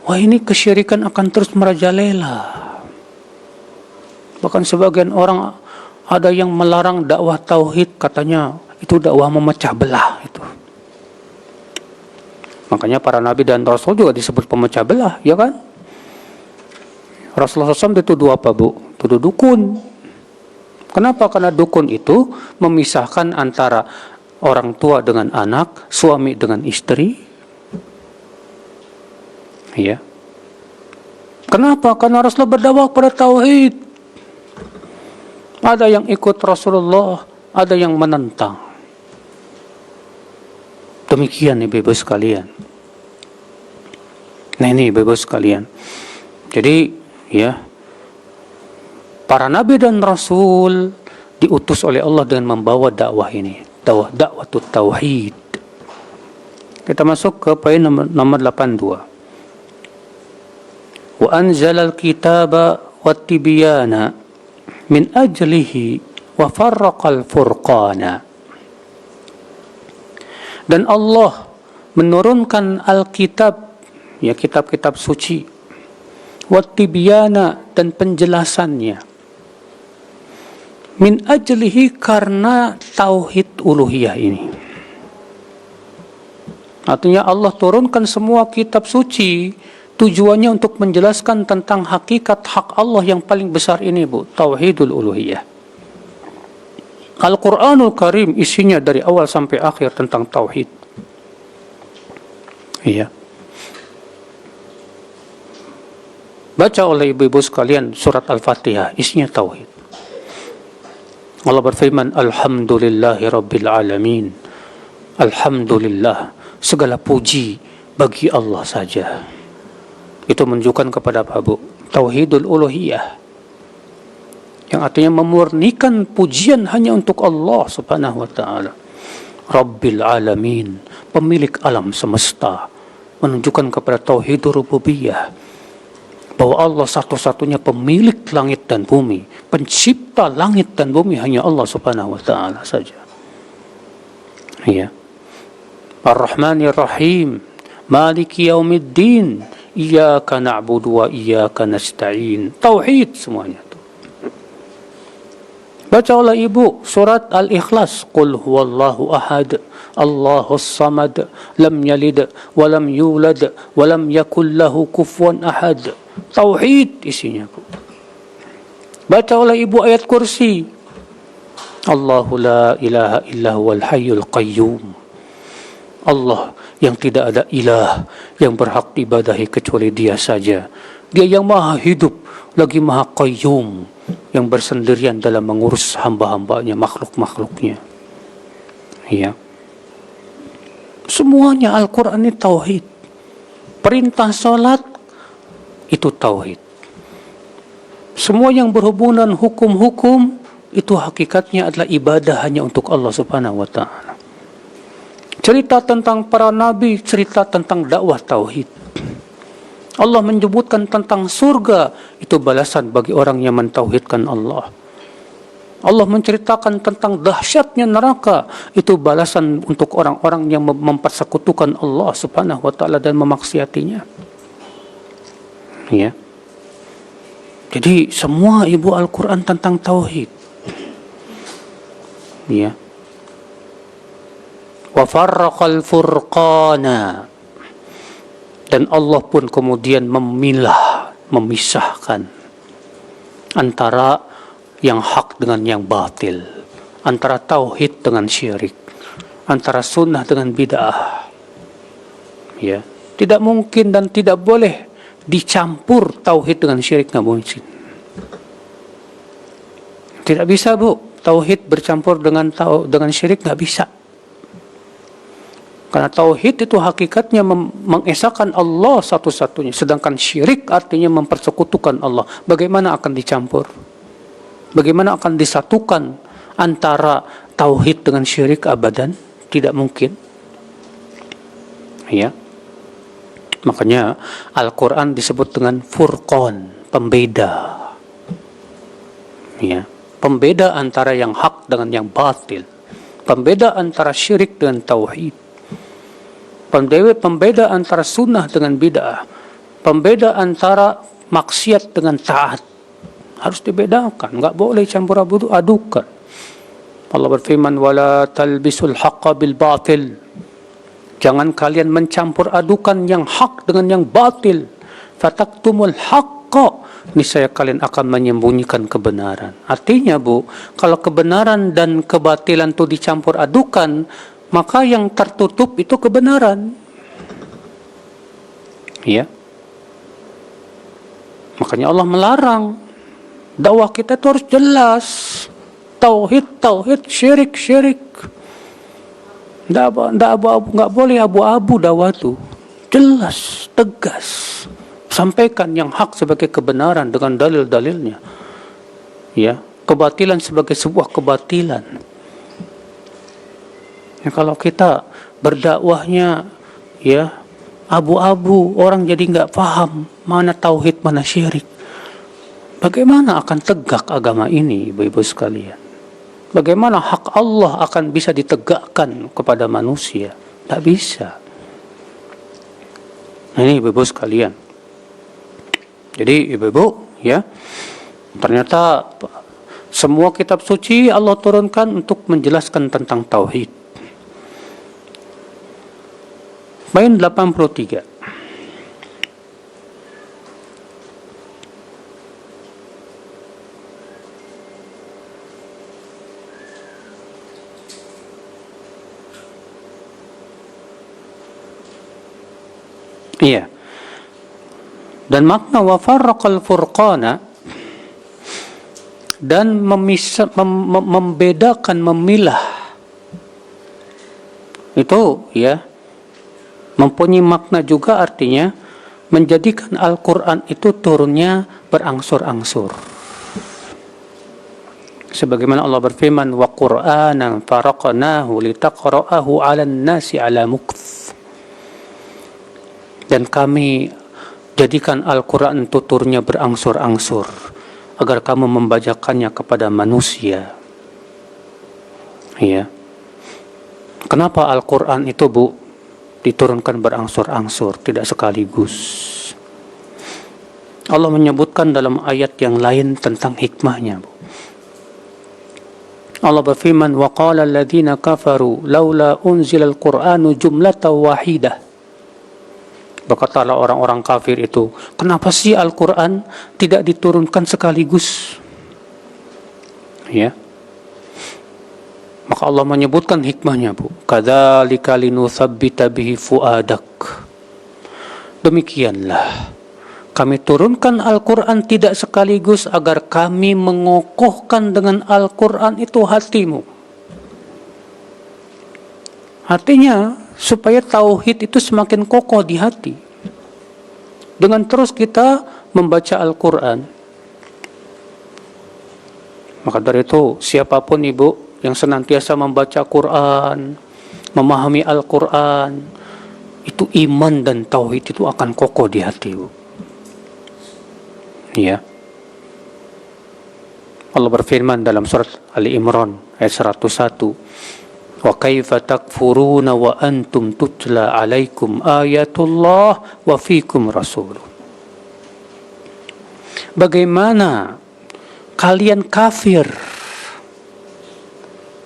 wah, ini kesyirikan akan terus merajalela. Bahkan sebagian orang ada yang melarang dakwah tauhid, katanya itu dakwah memecah belah itu. Makanya para nabi dan rasul juga disebut pemecah belah, ya kan? Rasulullah SAW dituduh apa, Bu? Tuduh dukun. Kenapa? Karena dukun itu memisahkan antara orang tua dengan anak, suami dengan istri. Ya. Kenapa? Karena Rasulullah berdakwah pada tauhid. Ada yang ikut Rasulullah, ada yang menentang. Demikian ibu-ibu sekalian. Nah ini ibu-ibu sekalian. Jadi ya, para nabi dan rasul diutus oleh Allah dengan membawa dakwah ini. Dakwah tauhid. Kita masuk ke poin nomor 82. Wa anzalal kitaba wat tibyana min ajlihi wa farraqal furqana. Dan Allah menurunkan Alkitab, ya kitab-kitab suci, wattibyana, dan penjelasannya. Min ajlihi, karena tauhid uluhiyah ini. Artinya Allah turunkan semua kitab suci tujuannya untuk menjelaskan tentang hakikat hak Allah yang paling besar ini, Bu, tauhidul uluhiyah. Al-Quranul Karim isinya dari awal sampai akhir tentang tauhid. Iya. Baca oleh ibu-ibu sekalian surat Al-Fatihah, isinya tauhid. Allah berfirman, Alhamdulillahi Rabbil Alamin. Alhamdulillah, segala puji bagi Allah saja. Itu menunjukkan kepada apa, Bu? Tauhidul uluhiyah, yang artinya memurnikan pujian hanya untuk Allah subhanahu wa ta'ala. Rabbil Alamin, pemilik alam semesta, menunjukkan kepada tauhidul rububiyah, bahwa Allah satu-satunya pemilik langit dan bumi, pencipta langit dan bumi hanya Allah subhanahu wa ta'ala saja. Ya. Ar-Rahmanir Rahim, Maliki Yaumiddin, Iyyaka na'budu wa iyyaka nasta'in. Tauhid semuanya itu. Baca oleh ibu surat Al-Ikhlas, Qul huwallahu ahad, Allahus samad, lam yalid wa lam yulad wa lam yakul lahu kufuwan ahad. Tauhid isinya. Baca oleh ibu ayat kursi, Allahu la ilaha illa huwal hayyul qayyum. Allah yang tidak ada ilah yang berhak diibadahi kecuali Dia saja. Dia yang maha hidup lagi maha qayyum, yang bersendirian dalam mengurus hamba-hambanya, makhluk-makhluknya. Ya. Semuanya Al-Quran ini tauhid. Perintah salat itu tauhid. Semua yang berhubungan hukum-hukum itu hakikatnya adalah ibadah hanya untuk Allah subhanahu wa ta'ala. Cerita tentang para nabi, cerita tentang dakwah tauhid. Allah menyebutkan tentang surga, itu balasan bagi orang yang mentauhidkan Allah. Allah menceritakan tentang dahsyatnya neraka, itu balasan untuk orang-orang yang mempersekutukan Allah subhanahu wa ta'ala dan memaksiatinya. Ya. Jadi semua ibu Al-Quran tentang tauhid. Ya. Wa farraqal furqana, dan Allah pun kemudian memisahkan antara yang hak dengan yang batil, antara tauhid dengan syirik, antara sunnah dengan bid'ah. Ya, tidak mungkin dan tidak boleh dicampur tauhid dengan syirik, nggak mungkin. Tidak bisa, Bu, tauhid bercampur dengan syirik, nggak bisa. Karena tauhid itu hakikatnya mengesahkan Allah satu-satunya, sedangkan syirik artinya mempersekutukan Allah. Bagaimana akan dicampur? Bagaimana akan disatukan antara tauhid dengan syirik? Abadan, tidak mungkin. Ya. Makanya Al-Quran disebut dengan Furqan, pembeda. Ya, pembeda antara yang hak dengan yang batil, pembeda antara syirik dengan tauhid, pembeda antara sunnah dengan bid'ah, pembeda antara maksiat dengan taat. Harus dibedakan, enggak boleh campur adukan. Allah berfirman, wala talbisul haqqa bil batil. Jangan kalian mencampur adukan yang hak dengan yang batil. Fataktumul haqqa, niscaya kalian akan menyembunyikan kebenaran. Artinya, Bu, kalau kebenaran dan kebatilan itu dicampur adukan, maka yang tertutup itu kebenaran. Ya. Makanya Allah melarang. Dakwah kita itu harus jelas. Tauhid, syirik. Nggak boleh abu-abu dakwah itu. Jelas, tegas. Sampaikan yang hak sebagai kebenaran dengan dalil-dalilnya. Ya, kebatilan sebagai sebuah kebatilan. Ya, kalau kita berdakwahnya ya abu-abu, orang jadi nggak paham mana tauhid mana syirik, bagaimana akan tegak agama ini, ibu-ibu sekalian? Bagaimana hak Allah akan bisa ditegakkan kepada manusia? Tak bisa. Nah, ini ibu-ibu sekalian. Jadi ibu-ibu ya, ternyata semua kitab suci Allah turunkan untuk menjelaskan tentang tauhid. Poin 83. Iya. Dan makna wa farraqal furqana, dan membedakan, memilah, itu ya mempunyai makna juga, artinya menjadikan Al-Quran itu turunnya berangsur-angsur. Sebagaimana Allah berfirman, wa Qur'anan faraqnahu litaqra'ahu 'alan nasi 'ala mukth. Dan kami jadikan Al-Quran itu turunnya berangsur-angsur agar kamu membacakannya kepada manusia. Ya. Kenapa Al-Quran itu, Bu, diturunkan berangsur-angsur, tidak sekaligus? Allah menyebutkan dalam ayat yang lain tentang hikmahnya, Bu. Allah berfirman, wa qala alladhina kafaru laula unzila al-Qur'anu jumlatan wahidah. Berkatalah orang-orang kafir itu, kenapa sih Al-Quran tidak diturunkan sekaligus? Ya. Maka Allah menyebutkan hikmahnya, Bu. Kadzalika linutsabbita bihi fuadak. Demikianlah kami turunkan Al-Quran tidak sekaligus agar kami mengokohkan dengan Al-Quran itu hatimu. Artinya supaya tauhid itu semakin kokoh di hati. Dengan terus kita membaca Al-Quran. Maka dari itu, siapapun ibu yang senantiasa membaca Quran, memahami Al-Quran, itu iman dan tauhid itu akan kokoh di hati, Bu. Ya. Allah berfirman dalam surat Ali Imran ayat 101, wa kaifa takfuruna wa antum tutla alaikum ayatullah wa fikum rasuluh. Bagaimana kalian kafir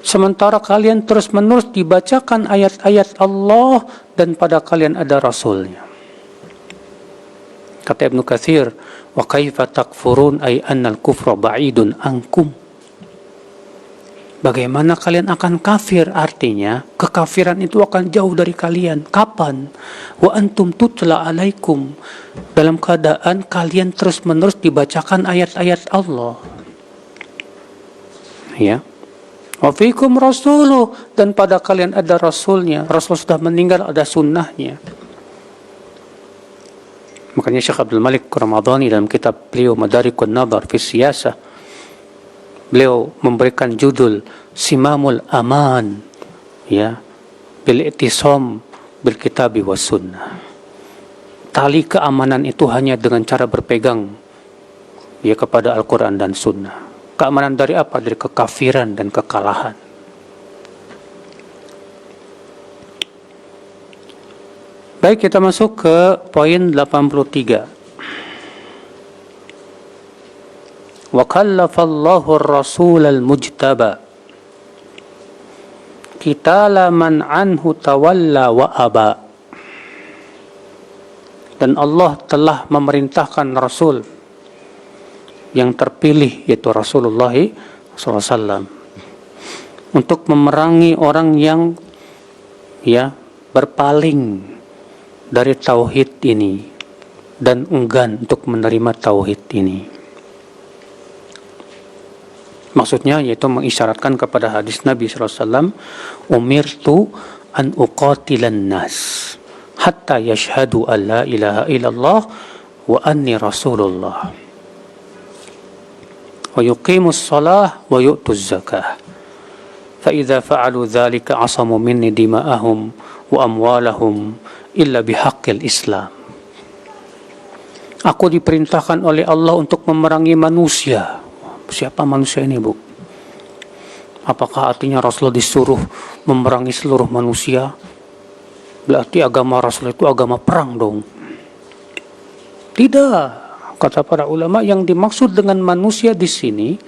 sementara kalian terus-menerus dibacakan ayat-ayat Allah dan pada kalian ada rasulnya. Kata Ibnu Katsir, wa kaifa takfurun ay annal kufra ba'idun ankum. Bagaimana kalian akan kafir? Artinya kekafiran itu akan jauh dari kalian. Kapan? Wa antum tutla alaikum, dalam keadaan kalian terus-menerus dibacakan ayat-ayat Allah. Ya. Wa fikum rasuluh, dan pada kalian ada rasulnya. Rasul sudah meninggal, ada sunnahnya. Makanya Syekh Abdul Malik Ramadhani dalam kitab beliau Madarikun Nadhar fi Siyasah, beliau memberikan judul Simamul Aman, ya, bil i'tisam bil kitabi was sunnah. Tali keamanan itu hanya dengan cara berpegang ya kepada Al-Quran dan Sunnah. Keamanan dari apa? Dari kekafiran dan kekalahan. Baik, kita masuk ke poin 83. Wa kallafallahu ar-rasul al-mujtaba qitala man anhu tawalla wa aba. Dan Allah telah memerintahkan Rasul yang terpilih, yaitu Rasulullah SAW, untuk memerangi orang yang ya berpaling dari tauhid ini dan enggan untuk menerima tauhid ini. Maksudnya yaitu mengisyaratkan kepada hadis Nabi SAW, umirtu an uqatilan nas hatta yashhadu an la ilaha illallah wa anni rasulullah wa yuqimus salah wa yu'tuz zakah fa idza fa'alu dzalika asamu minni dima'ahum wa amwalahum illa bihaqqil Islam. Aku diperintahkan oleh Allah untuk memerangi manusia. Siapa manusia ini, Bu? Apakah artinya Rasulullah disuruh memerangi seluruh manusia? Berarti agama Rasul itu agama perang dong. Tidak. Kata para ulama, yang dimaksud dengan manusia di sini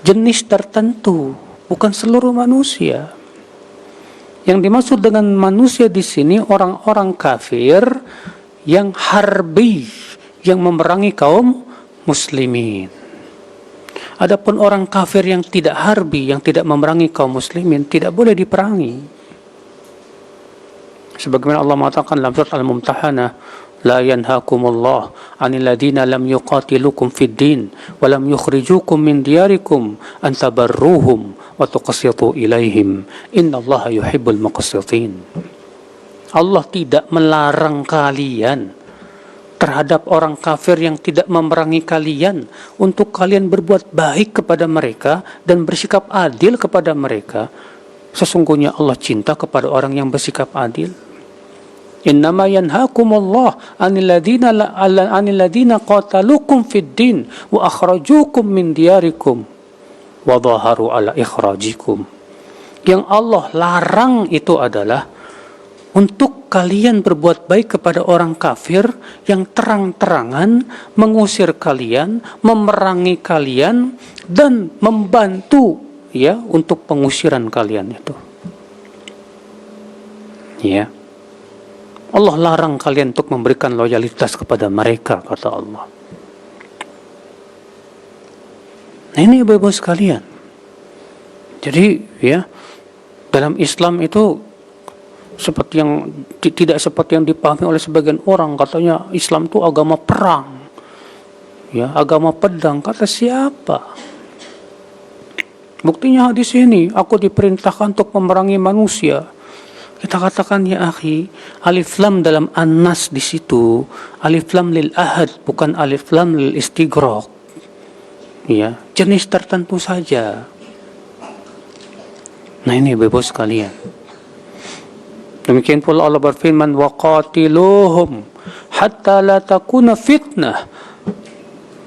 jenis tertentu, bukan seluruh manusia. Yang dimaksud dengan manusia di sini orang-orang kafir yang harbi, yang memerangi kaum muslimin. Adapun orang kafir yang tidak harbi, yang tidak memerangi kaum muslimin, tidak boleh diperangi. Sebagaimana Allah mengatakan dalam surat Al-Mumtahanah, la yanhakumullah 'anil ladina lam yuqatilukum fid din wa lam yukhrijukum min diyarikum an tabarruhum wa tuqsitu ilaihim innallaha yuhibbul muqsitin. Allah tidak melarang kalian terhadap orang kafir yang tidak memerangi kalian untuk kalian berbuat baik kepada mereka dan bersikap adil kepada mereka. Sesungguhnya Allah cinta kepada orang yang bersikap adil. Innama yanhaakumullah 'anil ladina qatalukum fid din wa akhrajukum min diyarikum wa dhaharu ala ikhrajikum. Yang Allah larang itu adalah untuk kalian berbuat baik kepada orang kafir yang terang-terangan mengusir kalian, memerangi kalian, dan membantu ya untuk pengusiran kalian itu. Ya. Allah larang kalian untuk memberikan loyalitas kepada mereka, kata Allah. Nah, ini ibu-ibu sekalian. Jadi ya, dalam Islam itu seperti yang tidak seperti yang dipahami oleh sebagian orang, katanya Islam itu agama perang, ya, agama pedang. Kata siapa? Buktinya di sini, aku diperintahkan untuk memerangi manusia. Kita katakan ya akhi, alif lam dalam an-nas di situ, alif lam lil ahad, bukan alif lam lil istighraq. Ya, jenis tertentu saja. Nah ini ibu sekalian. Demikian pula Allah berfirman, waqatiluhum hatta la takuna fitnah.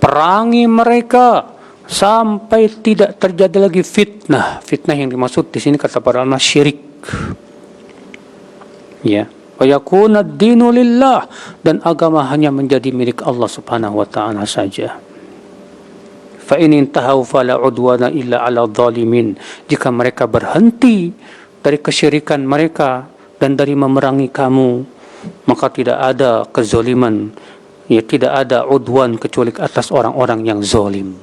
Perangi mereka sampai tidak terjadi lagi fitnah. Fitnah yang dimaksud di sini kata para ulama syirik. Ya, wa yakuna ad-dinu lillah, dan agama hanya menjadi milik Allah Subhanahu wa taala saja. Fa in intahu fala udwana illa 'ala dhalimin. Jika mereka berhenti dari kesyirikan mereka dan dari memerangi kamu, maka tidak ada kezaliman, ya, tidak ada udwan kecuali atas orang-orang yang zalim.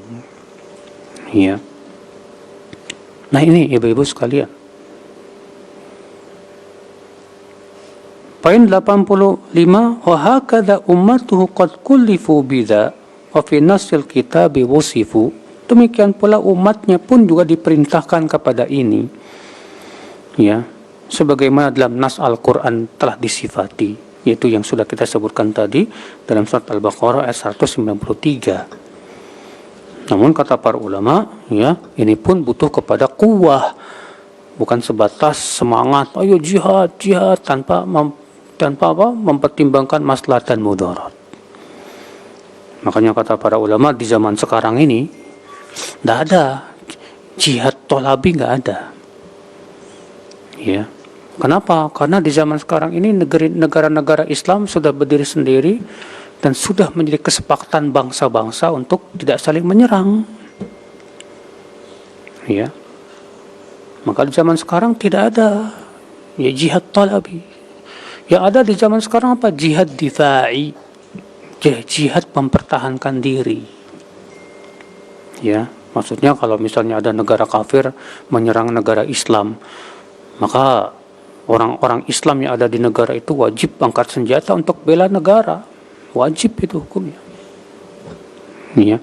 Ya. Nah ini ibu-ibu sekalian. Poin 85, wa hakadha ummatuhu qad kullifu bidza wa fi nasil kitabi wusifu. Demikian pula umatnya pun juga diperintahkan kepada ini. Ya. Sebagaimana dalam nas Al-Quran telah disifati, yaitu yang sudah kita sebutkan tadi dalam surat Al-Baqarah ayat 192. Namun kata para ulama, ya, ini pun butuh kepada kuwah, bukan sebatas semangat, ayo jihad tanpa mempertimbangkan maslahat dan mudarat. Makanya kata para ulama di zaman sekarang ini tidak ada jihad tolabi, nggak ada. Ya. Kenapa? Karena di zaman sekarang ini negara-negara Islam sudah berdiri sendiri dan sudah menjadi kesepakatan bangsa-bangsa untuk tidak saling menyerang. Ya. Maka di zaman sekarang tidak ada ya jihad talabi. Yang ada di zaman sekarang apa? Jihad difa'i. Jihad mempertahankan diri. Ya, maksudnya kalau misalnya ada negara kafir menyerang negara Islam, maka orang-orang Islam yang ada di negara itu wajib angkat senjata untuk bela negara. Wajib itu hukumnya. Ya.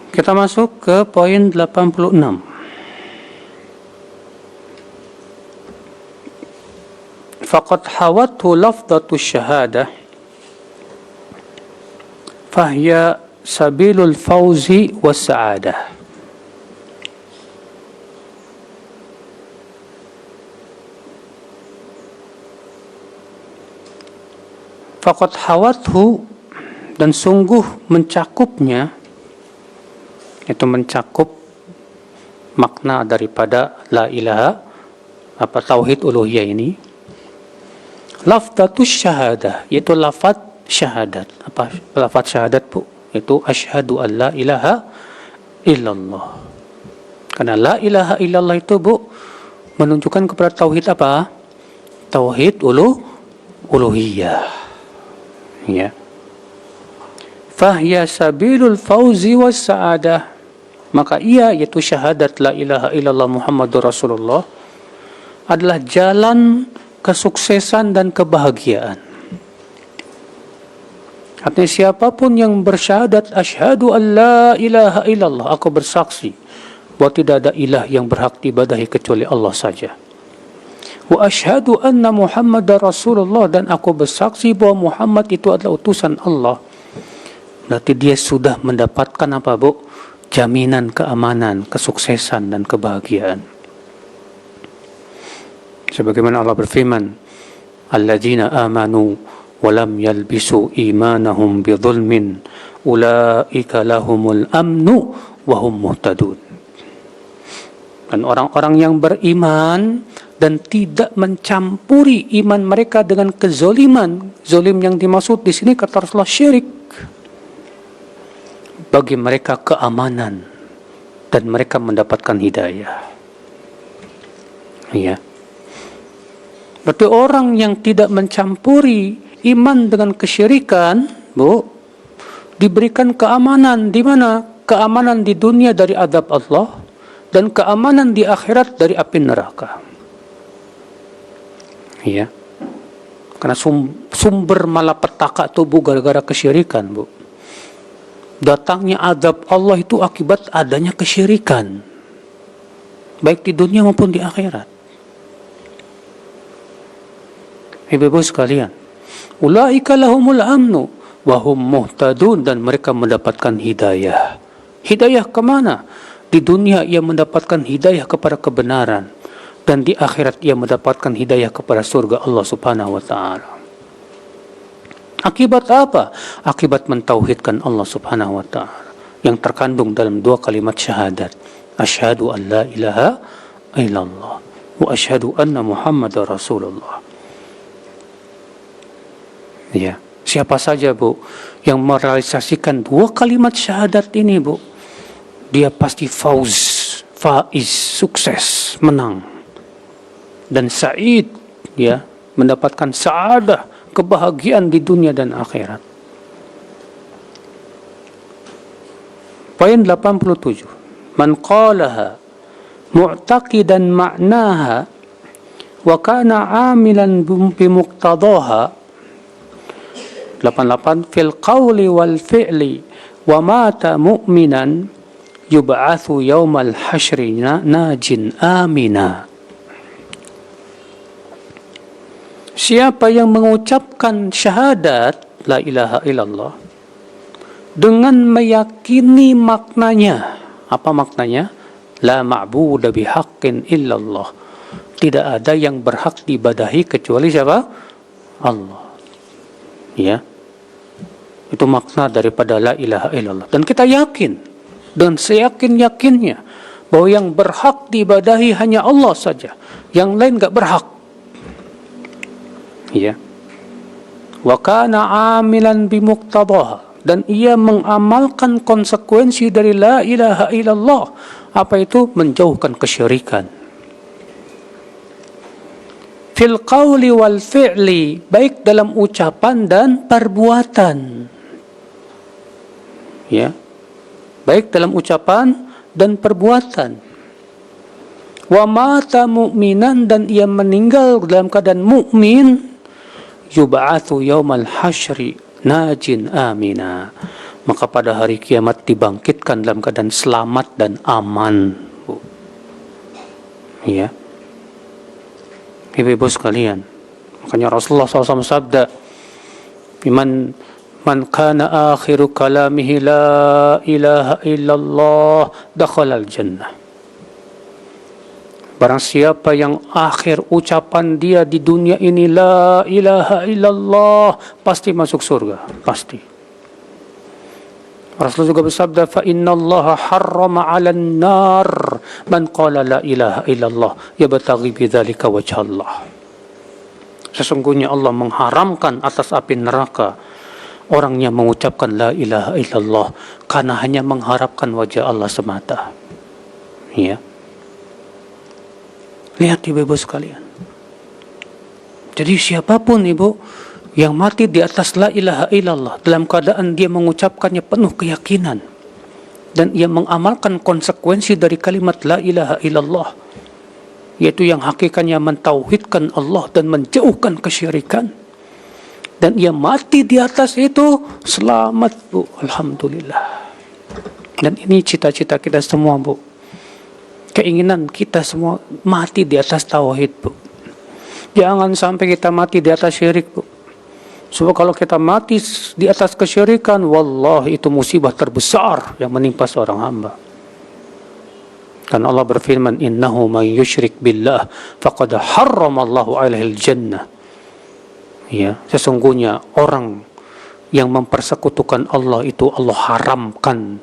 Kita masuk ke poin 86. Faqad hawathu lafdatu syahadah fahiya sabilul fauzi was sa'adah. Faqad hawathu, dan sungguh mencakupnya, itu mencakup makna daripada la ilaha, tauhid uluhiyah ini, Lafzatus syahadah, yaitu lafaz syahadat. Apa lafaz syahadat, Bu? Itu asyhadu an la ilaha illallah. Karena la ilaha illallah itu, Bu, menunjukkan kepada tauhid apa? Tauhid uluhiyah. Ya. Fahiya sabilul fauzi was sa'adah. Maka ia, yaitu syahadat la ilaha illallah Muhammadur Rasulullah, adalah jalan kesuksesan dan kebahagiaan. Artinya siapapun yang bersyahadat asyhadu an la ilaha illallah, aku bersaksi bahwa tidak ada ilah yang berhak diibadahi kecuali Allah saja. Wa asyhadu anna Muhammadar Rasulullah, dan aku bersaksi bahwa Muhammad itu adalah utusan Allah. Berarti dia sudah mendapatkan apa, Bu? Jaminan keamanan, kesuksesan dan kebahagiaan. Sebagaimana Allah berfirman, alladzina amanu wa lam yalbisu imanahum bidzulmin ulaika lahumul amnu wa hum muhtadun. Dan orang-orang yang beriman dan tidak mencampuri iman mereka dengan kezoliman. Zolim yang dimaksud di sini kata Rasulullah syirik. Bagi mereka keamanan dan mereka mendapatkan hidayah. Ya. Berarti orang yang tidak mencampuri iman dengan kesyirikan, Bu, diberikan keamanan. Di mana? Keamanan di dunia dari azab Allah dan keamanan di akhirat dari api neraka. Ya. Karena sumber malapetaka itu, Bu, gara-gara kesyirikan, Bu. Datangnya azab Allah itu akibat adanya kesyirikan. Baik di dunia maupun di akhirat. Ibu-ibu sekalian, ulaika lahumul amnu wa hum muhtadun, dan mereka mendapatkan hidayah. Hidayah kemana? Di dunia ia mendapatkan hidayah kepada kebenaran, dan di akhirat ia mendapatkan hidayah kepada surga Allah Subhanahu wa taala. Akibat apa? Akibat mentauhidkan Allah Subhanahu wa taala yang terkandung dalam dua kalimat syahadat. Asyhadu an la ilaha illallah wa asyhadu anna Muhammadar Rasulullah. Ya, siapa saja, Bu, yang merealisasikan dua kalimat syahadat ini, Bu, dia pasti faiz, sukses, menang. Dan sa'id, ya, mendapatkan sa'adah, kebahagiaan di dunia dan akhirat. Poin 87. Man qalaha mu'taqidan ma'naha wa kana 'amilan bimuqtadaha. 88. Fil qawli wal fi'li wa mata mu'minan yub'atsu yaumal hasyri najin amina. Siapa yang mengucapkan syahadat la ilaha illallah dengan meyakini maknanya. Apa maknanya? La ma'budu bihaqqin illallah. Tidak ada yang berhak diibadahi kecuali siapa? Allah. Ya. Itu makna daripada la ilaha illallah. Dan kita yakin, dan seyakin-yakinnya, bahwa yang berhak diibadahi hanya Allah saja. Yang lain enggak berhak. Ya. Wa kana 'amilan bimuqtadaha, dan ia mengamalkan konsekuensi dari la ilaha illallah. Apa itu? Menjauhkan kesyirikan. Fil qawli wal fi'li, baik dalam ucapan dan perbuatan. Ya. Baik dalam ucapan dan perbuatan. Wa mata mu'minan, dan ia meninggal dalam keadaan mukmin, yub'atsu yaumal hasyri najin amina. Maka pada hari kiamat dibangkitkan dalam keadaan selamat dan aman. Ya. Ibu-ibu sekalian, makanya Rasulullah SAW sabda, man kana akhiru kalamihi la ilaha illallah dakhalal jannah. Barang siapa yang akhir ucapan dia di dunia ini la ilaha illallah, pasti masuk surga, pasti. Rasulullah juga bersabda, fa innallaha harrama 'alan nar man qala la ilaha illallah yabtaghi bidzalika wajha Allah. Sesungguhnya Allah mengharamkan atas api neraka orang yang mengucapkan la ilaha illallah karena hanya mengharapkan wajah Allah semata. Ya. Lihat ibu-ibu sekalian. Jadi siapapun ibu yang mati di atas la ilaha illallah dalam keadaan dia mengucapkannya penuh keyakinan dan ia mengamalkan konsekuensi dari kalimat la ilaha illallah, yaitu yang hakikatnya mentauhidkan Allah dan menjauhkan kesyirikan, dan ia mati di atas itu, selamat Bu, alhamdulillah. Dan ini cita-cita kita semua Bu, keinginan kita semua mati di atas tauhid Bu. Jangan sampai kita mati di atas syirik Bu. Sebab kalau kita mati di atas kesyirikan, wallahi itu musibah terbesar yang menimpa seorang hamba. Karena Allah berfirman, innahu man yusyrik billah faqad harramallahu alaihil jannah. Ya, sesungguhnya orang yang mempersekutukan Allah itu Allah haramkan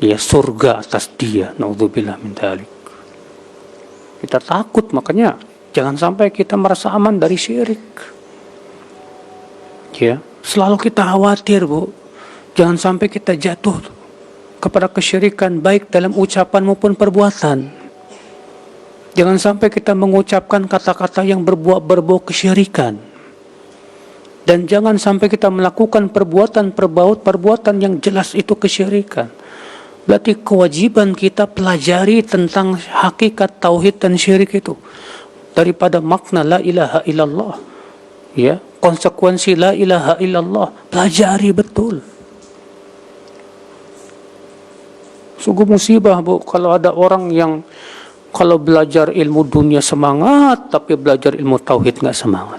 ya surga atas dia. Naudzubillah min dzalik. Kita takut, makanya jangan sampai kita merasa aman dari syirik. Ya, selalu kita khawatir Bu, jangan sampai kita jatuh kepada kesyirikan baik dalam ucapan maupun perbuatan. Jangan sampai kita mengucapkan kata-kata yang berbau kesyirikan. Dan jangan sampai kita melakukan perbuatan yang jelas itu kesyirikan. Berarti kewajiban kita pelajari tentang hakikat tauhid dan syirik itu. Daripada makna la ilaha illallah. Ya, konsekuensi la ilaha illallah, pelajari betul. Sungguh musibah Bu kalau ada orang yang kalau belajar ilmu dunia semangat tapi belajar ilmu tauhid nggak semangat.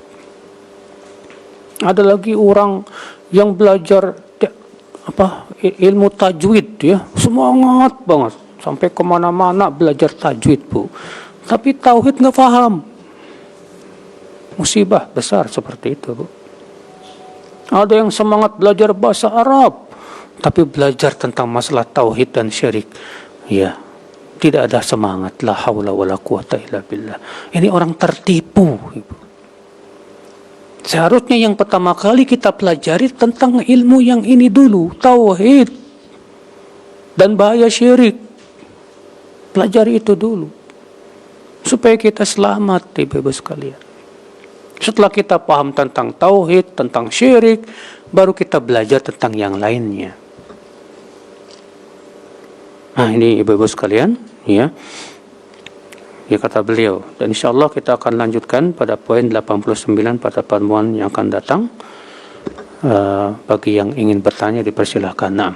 Ada lagi orang yang belajar ilmu tajwid ya, semangat banget sampai kemana-mana belajar tajwid Bu, tapi tauhid nggak paham. Musibah besar seperti itu Bu. Ada yang semangat belajar bahasa Arab tapi belajar tentang masalah tauhid dan syirik, ya tidak ada semangat. La haula wala quwata illa billah. Ini orang tertipu. Seharusnya yang pertama kali kita pelajari tentang ilmu yang ini dulu, tauhid dan bahaya syirik. Pelajari itu dulu supaya kita selamat ibu-ibu sekalian. Setelah kita paham tentang tauhid, tentang syirik, baru kita belajar tentang yang lainnya. Nah ini ibu-ibu sekalian, ya kata beliau. Dan insya Allah kita akan lanjutkan pada poin 89 pada pertemuan yang akan datang. Bagi yang ingin bertanya dipersilahkan. Nah.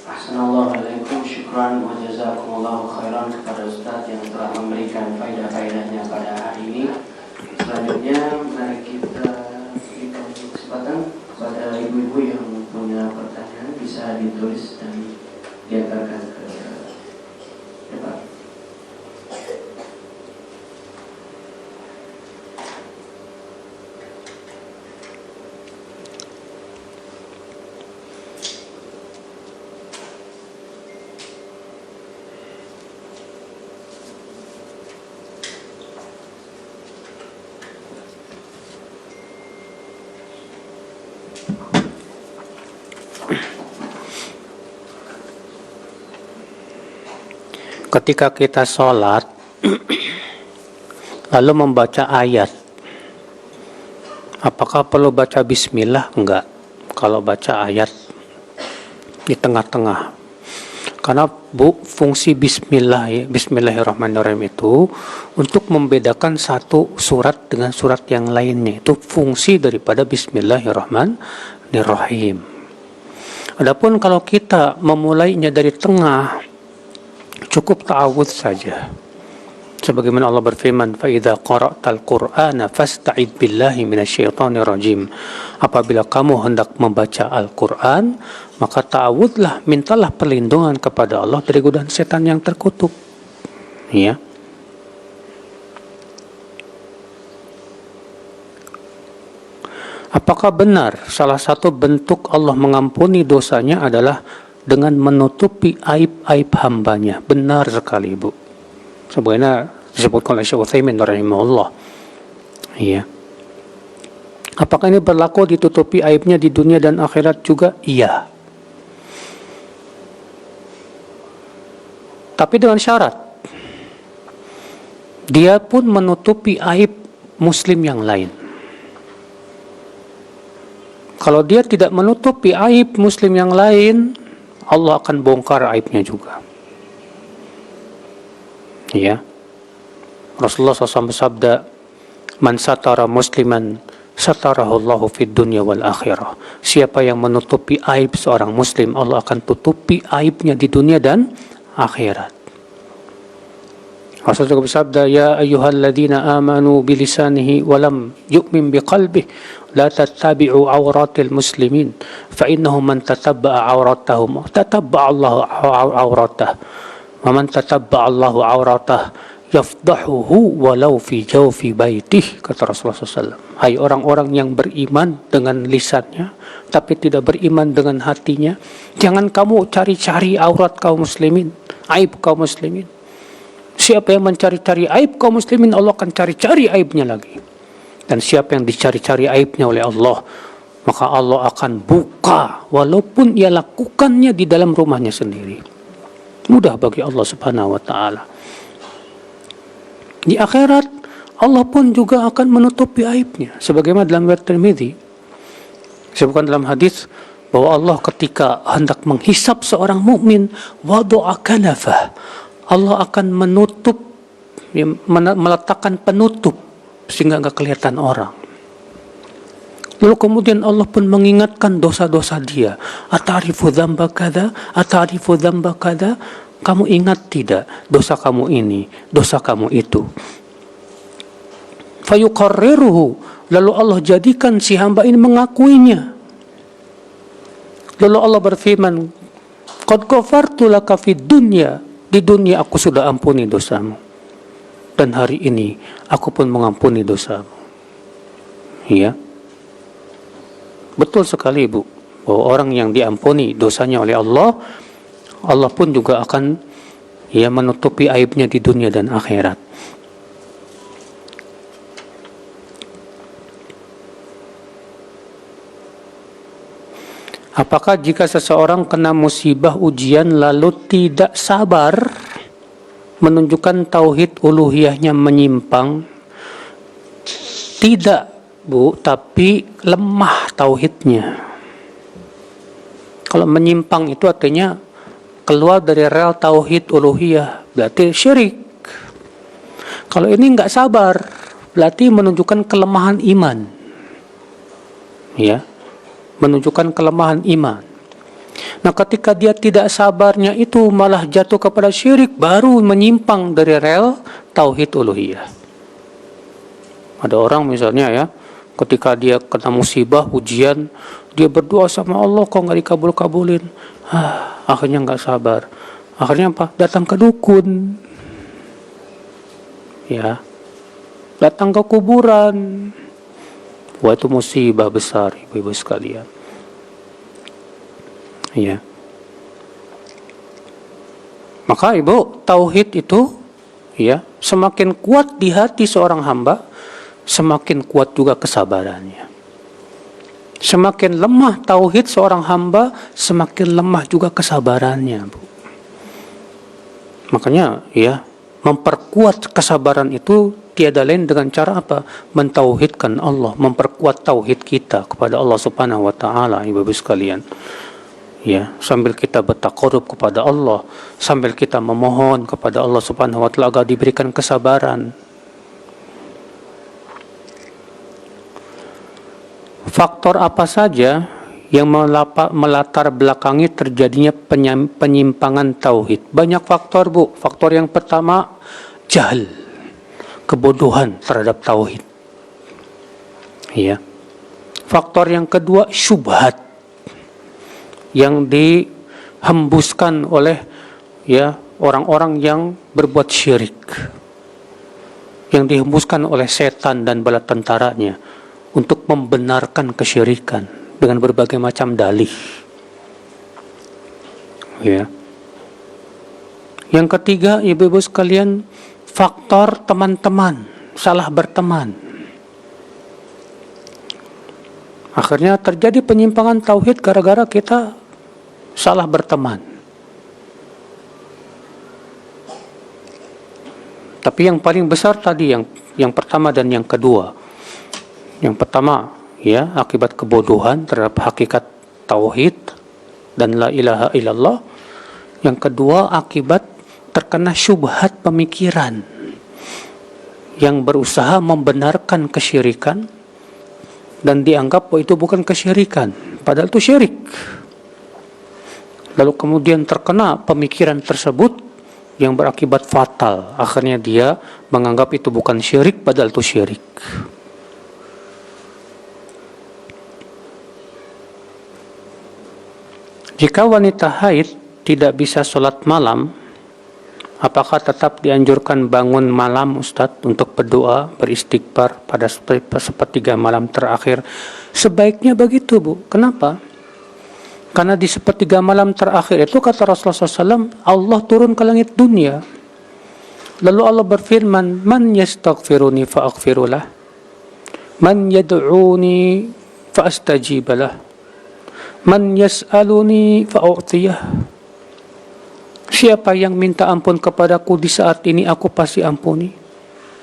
Assalamualaikum, syukran wa jazakumullahu khairan kepada Ustaz yang telah memberikan faedah-faedahnya pada hari ini. Selanjutnya mari kita berikan kesempatan kepada ibu-ibu yang punya pertanyaan bisa ditulis dan diantarkan ke depan. Ketika kita sholat lalu membaca ayat, apakah perlu baca bismillah? Enggak. Kalau baca ayat di tengah-tengah, karena fungsi bismillah, bismillahirrahmanirrahim itu untuk membedakan satu surat dengan surat yang lainnya. Itu fungsi daripada bismillahirrahmanirrahim. Adapun kalau kita memulainya dari tengah, cukup ta'awudz saja. Sebagaimana Allah berfirman, فَإِذَا قَرَأْتَ الْقُرْآنَ فَاسْتَعِذْ بِاللَّهِ مِنَ الشَّيْطَانِ الرَّجِيمِ. Apabila kamu hendak membaca Al-Quran, maka ta'awudlah, mintalah perlindungan kepada Allah dari godaan setan yang terkutuk. Ya. Apakah benar salah satu bentuk Allah mengampuni dosanya adalah dengan menutupi aib-aib hambanya? Benar sekali Bu. Sebagaimana disebutkan oleh Syekh Utsaimin rahimahullah. Iya. Apakah ini berlaku ditutupi aibnya di dunia dan akhirat juga? Iya. Tapi dengan syarat. Dia pun menutupi aib muslim yang lain. Kalau dia tidak menutupi aib muslim yang lain, Allah akan bongkar aibnya juga. Ya. Rasulullah SAW bersabda, "Man satara musliman satarahullahu fid dunya wal akhirah." Siapa yang menutupi aib seorang muslim, Allah akan tutupi aibnya di dunia dan akhirat. Rasul juga bersabda, "Ya ayyuhalladzina amanu bilisanihi wa lam yu'min biqalbihi la tattabi'u awratil muslimin fa innahu man tatabba'a awratahum tatabba'a Allahu awratah wa man tatabba'a Allahu awratah yafdahuhu walau fi jawfi baitih," kata Rasulullah SAW. Hai orang-orang yang beriman dengan lisannya tapi tidak beriman dengan hatinya, jangan kamu cari-cari aurat kaum muslimin, aib kaum muslimin. Siapa yang mencari-cari aib kaum muslimin, Allah akan cari-cari aibnya lagi. Dan siapa yang dicari-cari aibnya oleh Allah, maka Allah akan buka walaupun ia lakukannya di dalam rumahnya sendiri. Mudah bagi Allah Subhanahu wa taala. Di akhirat Allah pun juga akan menutupi aibnya. Sebagaimana dalam riwayat Tirmidzi, disebutkan dalam hadis bahwa Allah ketika hendak menghisap seorang mukmin, wada'a kanafah, Allah akan menutup, meletakkan penutup sehingga enggak kelihatan orang. Lalu kemudian Allah pun mengingatkan dosa-dosa dia. Ata'rifu dzamba kadza, ata'rifu dzamba kadza, kamu ingat tidak dosa kamu ini, dosa kamu itu. Fayuqarriruhu, lalu Allah jadikan si hamba ini mengakuinya. Lalu Allah berfirman, "Qad ghafartu laka fid dunya." Di dunia aku sudah ampuni dosamu. Dan hari ini aku pun mengampuni dosamu. Iya. Betul sekali, Bu. Bahwa orang yang diampuni dosanya oleh Allah, Allah pun juga akan menutupi aibnya di dunia dan akhirat. Apakah jika seseorang kena musibah ujian lalu tidak sabar, menunjukkan tauhid uluhiyahnya menyimpang? Tidak, Bu, tapi lemah tauhidnya. Kalau menyimpang itu artinya keluar dari rel tauhid uluhiyah, berarti syirik. Kalau ini enggak sabar, berarti menunjukkan kelemahan iman. Ya. Menunjukkan kelemahan iman. Nah, ketika dia tidak sabarnya itu malah jatuh kepada syirik, baru menyimpang dari rel tauhid uluhiyah. Ada orang misalnya ya, ketika dia kena musibah, ujian, dia berdoa sama Allah kok nggak dikabul-kabulin. Akhirnya nggak sabar. Akhirnya apa? Datang ke dukun. Ya. Datang ke kuburan. Wah, itu musibah besar, ibu-ibu sekalian. Ya. Maka ibu, tauhid itu ya, semakin kuat di hati seorang hamba, semakin kuat juga kesabarannya. Semakin lemah tauhid seorang hamba, semakin lemah juga kesabarannya, Bu. Makanya ya, memperkuat kesabaran itu tiada lain dengan cara apa? Mentauhidkan Allah, memperkuat tauhid kita kepada Allah Subhanahu wa taala, ibu-ibu sekalian. Ya, sambil kita bertaqarrub kepada Allah, sambil kita memohon kepada Allah Subhanahu wa taala agar diberikan kesabaran. Faktor apa saja yang melatar belakangi terjadinya penyimpangan tauhid? Banyak faktor, Bu. Faktor yang pertama, jahil, kebodohan terhadap tauhid. Ya. Faktor yang kedua, syubhat, yang dihembuskan oleh ya orang-orang yang berbuat syirik, yang dihembuskan oleh setan dan bala tentaranya untuk membenarkan kesyirikan dengan berbagai macam dalih. Ya. Yang ketiga, ibu-ibu sekalian, faktor teman-teman, salah berteman. Akhirnya terjadi penyimpangan tauhid gara-gara kita salah berteman. Tapi yang paling besar tadi yang pertama dan yang kedua. Yang pertama, ya, akibat kebodohan terhadap hakikat tauhid dan la ilaha illallah. Yang kedua, akibat terkena syubhat pemikiran yang berusaha membenarkan kesyirikan dan dianggap bahwa itu bukan kesyirikan, padahal itu syirik. Lalu kemudian terkena pemikiran tersebut yang berakibat fatal. Akhirnya dia menganggap itu bukan syirik, padahal itu syirik. Jika wanita haid tidak bisa sholat malam, apakah tetap dianjurkan bangun malam, Ustadz, untuk berdoa, beristighfar pada sepertiga malam terakhir? Sebaiknya begitu, Bu. Kenapa? Karena di sepertiga malam terakhir itu, kata Rasulullah SAW, Allah turun ke langit dunia. Lalu Allah berfirman, Man yastaghfiruni fa'aghfirulah, Man yad'uni fa'astajibalah, Man yas'aluni fa'u'tiyah. Siapa yang minta ampun kepadaku di saat ini, aku pasti ampuni.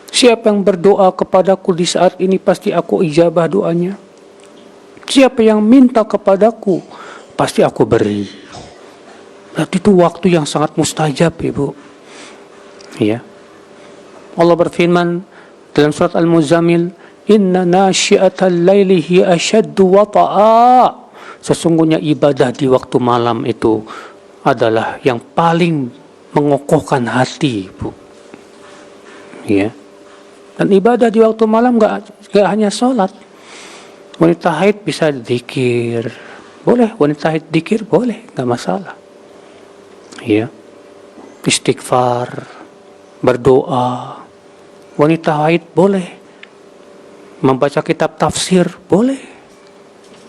Siapa yang berdoa kepadaku di saat ini, pasti aku ijabah doanya. Siapa yang minta kepadaku, pasti aku beri. Berarti itu waktu yang sangat mustajab, Ibu. Ya. Allah berfirman dalam surat Al-Muzammil, Inna nasyi'atal laili hiya ashaddu wata'a. Sesungguhnya ibadah di waktu malam itu adalah yang paling mengokohkan hati, Bu. Ya. Dan ibadah di waktu malam gak hanya sholat. Wanita haid bisa zikir, boleh. Wanita haid zikir boleh, gak masalah. Ya. Istighfar, berdoa. Wanita haid boleh. Membaca kitab tafsir boleh.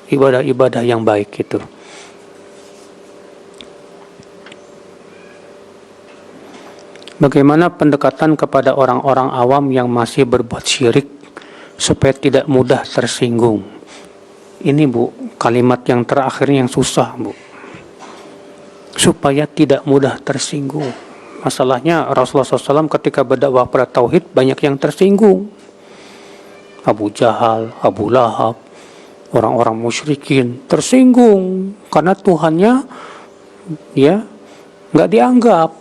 Ibadah-ibadah yang baik itu. Bagaimana pendekatan kepada orang-orang awam yang masih berbuat syirik supaya tidak mudah tersinggung? Ini, Bu, kalimat yang terakhir yang susah, Bu. Supaya tidak mudah tersinggung. Masalahnya Rasulullah SAW ketika berdakwah pada tauhid banyak yang tersinggung. Abu Jahal, Abu Lahab, orang-orang musyrikin tersinggung karena Tuhannya ya nggak dianggap.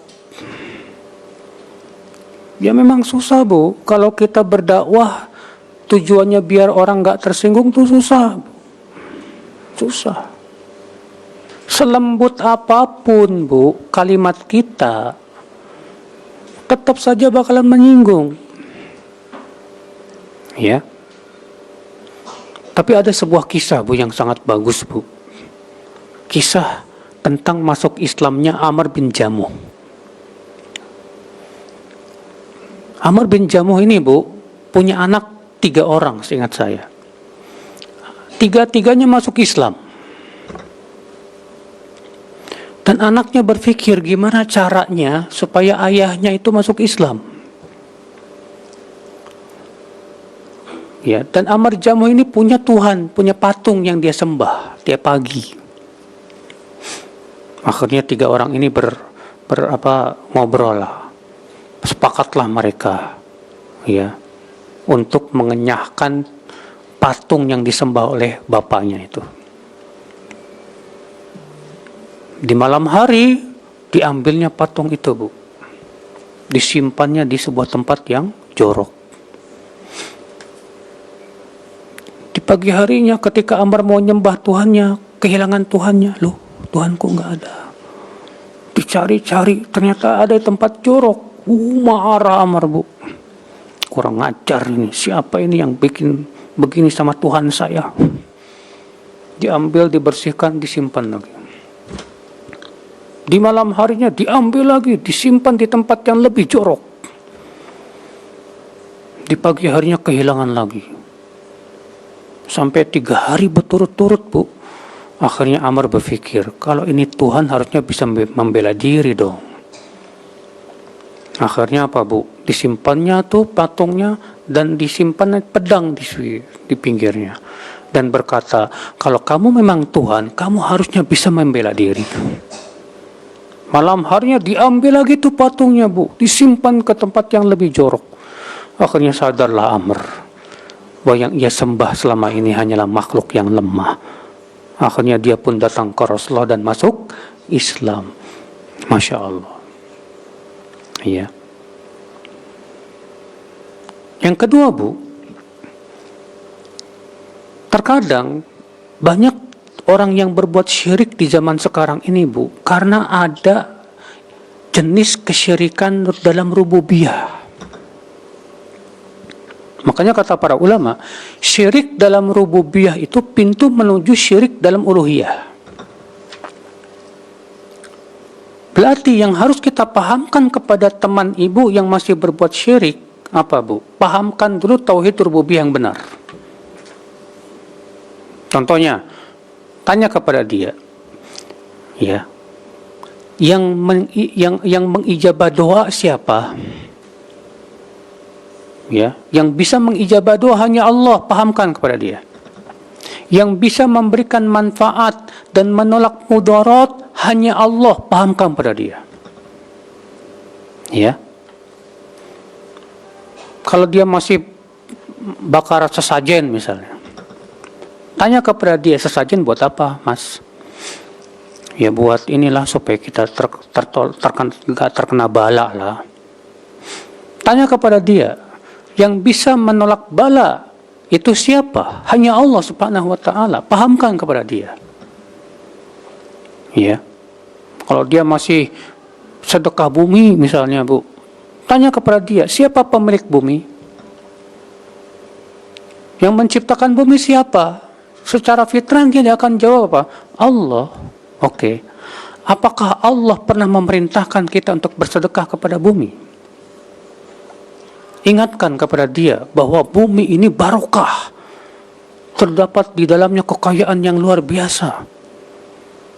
Ya memang susah, Bu. Kalau kita berdakwah tujuannya biar orang nggak tersinggung tuh susah. Susah. Selembut apapun, Bu, kalimat kita tetap saja bakalan menyinggung. Ya. Tapi ada sebuah kisah, Bu, yang sangat bagus, Bu. Kisah tentang masuk Islamnya Amr bin Jamuh. Amr bin Jamuh ini, Bu, punya anak 3 orang, seingat saya. 3-tiganya masuk Islam. Dan anaknya berpikir gimana caranya supaya ayahnya itu masuk Islam. Ya, dan Amr Jamuh ini punya Tuhan, punya patung yang dia sembah tiap pagi. Akhirnya 3 orang ini ngobrol lah. Sepakatlah mereka, ya, untuk mengenyahkan patung yang disembah oleh bapaknya itu. Di malam hari diambilnya patung itu, Bu. Disimpannya di sebuah tempat yang jorok. Di pagi harinya ketika Amr mau nyembah Tuhannya, kehilangan Tuhannya. Loh, Tuhanku nggak ada. Dicari-cari, ternyata ada di tempat jorok. Marah Amr, Bu. Kurang ajar ini. Siapa ini yang bikin begini sama Tuhan saya? Diambil, dibersihkan, disimpan lagi. Di malam harinya diambil lagi, disimpan di tempat yang lebih jorok. Di pagi harinya kehilangan lagi. Sampai 3 hari berturut-turut, Bu. Akhirnya Amr berpikir, kalau ini Tuhan harusnya bisa membela diri dong. Akhirnya apa, Bu? Disimpannya tuh patungnya dan disimpan pedang di pinggirnya. Dan berkata, kalau kamu memang Tuhan, kamu harusnya bisa membela diri. Malam harinya diambil lagi tuh patungnya, Bu. Disimpan ke tempat yang lebih jorok. Akhirnya sadarlah Amr bahwa yang ia sembah selama ini hanyalah makhluk yang lemah. Akhirnya dia pun datang ke Rasulullah dan masuk Islam. Masya Allah. Iya. Yang kedua, Bu, terkadang banyak orang yang berbuat syirik di zaman sekarang ini, Bu, karena ada jenis kesyirikan dalam rububiyah. Makanya kata para ulama, syirik dalam rububiyah itu pintu menuju syirik dalam uluhiyah. Berarti yang harus kita pahamkan kepada teman ibu yang masih berbuat syirik, apa, Bu? Pahamkan dulu tauhid rububiyah yang benar. Contohnya, tanya kepada dia, ya, yang mengijabah doa siapa? Ya, yang bisa mengijabah doa hanya Allah, pahamkan kepada dia. Yang bisa memberikan manfaat dan menolak mudarat hanya Allah, pahamkan pada dia. Ya. Kalau dia masih bakar sesajen misalnya, tanya kepada dia, sesajen buat apa, Mas? Ya buat inilah supaya kita gak terkena bala lah. Tanya kepada dia, yang bisa menolak bala itu siapa? Hanya Allah Subhanahu wa taala. Pahamkan kepada dia. Ya. Kalau dia masih sedekah bumi misalnya, Bu, tanya kepada dia, siapa pemilik bumi? Yang menciptakan bumi siapa? Secara fitrah dia akan jawab apa? Allah. Oke. Apakah Allah pernah memerintahkan kita untuk bersedekah kepada bumi? Ingatkan kepada dia bahwa bumi ini barokah. Terdapat di dalamnya kekayaan yang luar biasa.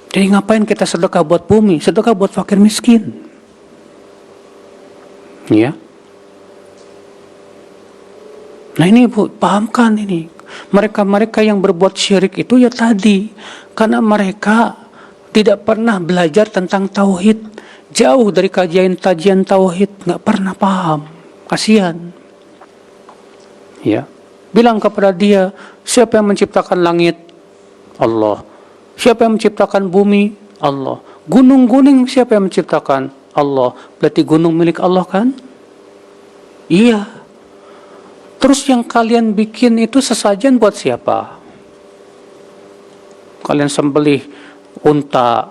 Jadi ngapain kita sedekah buat bumi? Sedekah buat fakir miskin. Ya. Nah ini, Bu, pahamkan ini. Mereka-mereka yang berbuat syirik itu ya tadi. Karena mereka tidak pernah belajar tentang tauhid. Jauh dari kajian tauhid. Nggak pernah paham. Kasihan. Ya. Bilang kepada dia, siapa yang menciptakan langit? Allah. Siapa yang menciptakan bumi? Allah. Gunung-gunung siapa yang menciptakan? Allah. Berarti gunung milik Allah kan? Iya. Terus yang kalian bikin itu sesajen buat siapa? Kalian sembelih unta,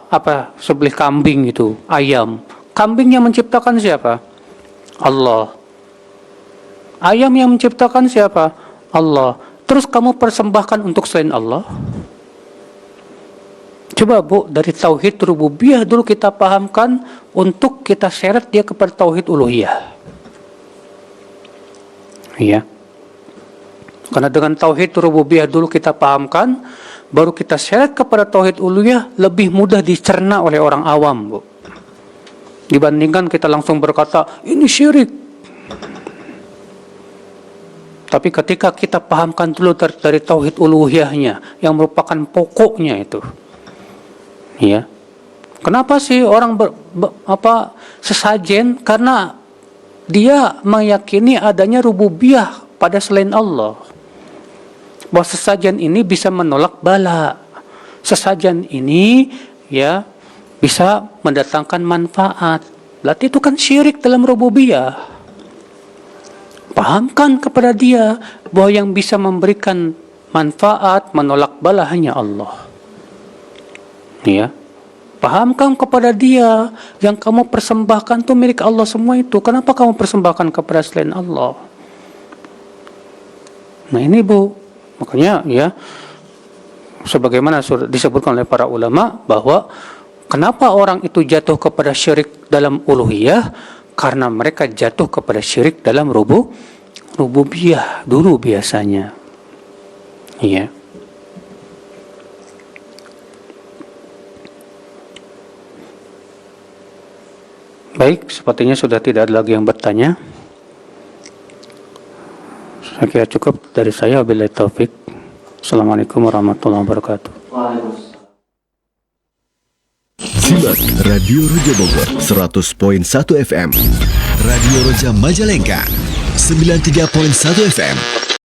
sembelih kambing itu, ayam. Kambing yang menciptakan siapa? Allah. Ayam yang menciptakan siapa? Allah. Terus kamu persembahkan untuk selain Allah? Coba, Bu, dari tauhid rububiyah dulu kita pahamkan untuk kita seret dia kepada tauhid uluhiyah. Iya. Karena dengan tauhid rububiyah dulu kita pahamkan, baru kita seret kepada tauhid uluhiyah, lebih mudah dicerna oleh orang awam, Bu. Dibandingkan kita langsung berkata, ini syirik. Tapi ketika kita pahamkan dulu dari tauhid uluhiyahnya, yang merupakan pokoknya itu. Ya. Kenapa sih orang sesajen? Karena dia meyakini adanya rububiyah pada selain Allah. Bahwa sesajen ini bisa menolak bala. Sesajen ini ya bisa mendatangkan manfaat. Berarti itu kan syirik dalam rububiyah. Pahamkan kepada dia bahwa yang bisa memberikan manfaat, menolak bala hanya Allah. Ya. Pahamkan kepada dia yang kamu persembahkan itu milik Allah semua itu. Kenapa kamu persembahkan kepada selain Allah? Nah ini, Bu, makanya ya sebagaimana sudah disebutkan oleh para ulama bahwa kenapa orang itu jatuh kepada syirik dalam uluhiyah? Karena mereka jatuh kepada syirik dalam rububiyah dulu biasanya. Iya. Baik, sepertinya sudah tidak ada lagi yang bertanya. Saya kira cukup dari saya. Wabillahi taufik. Assalamualaikum warahmatullahi wabarakatuh. Waalaikumsalam. Simak Radio Roja Bogor 100.1 FM. Radio Roja Majalengka 93.1 FM.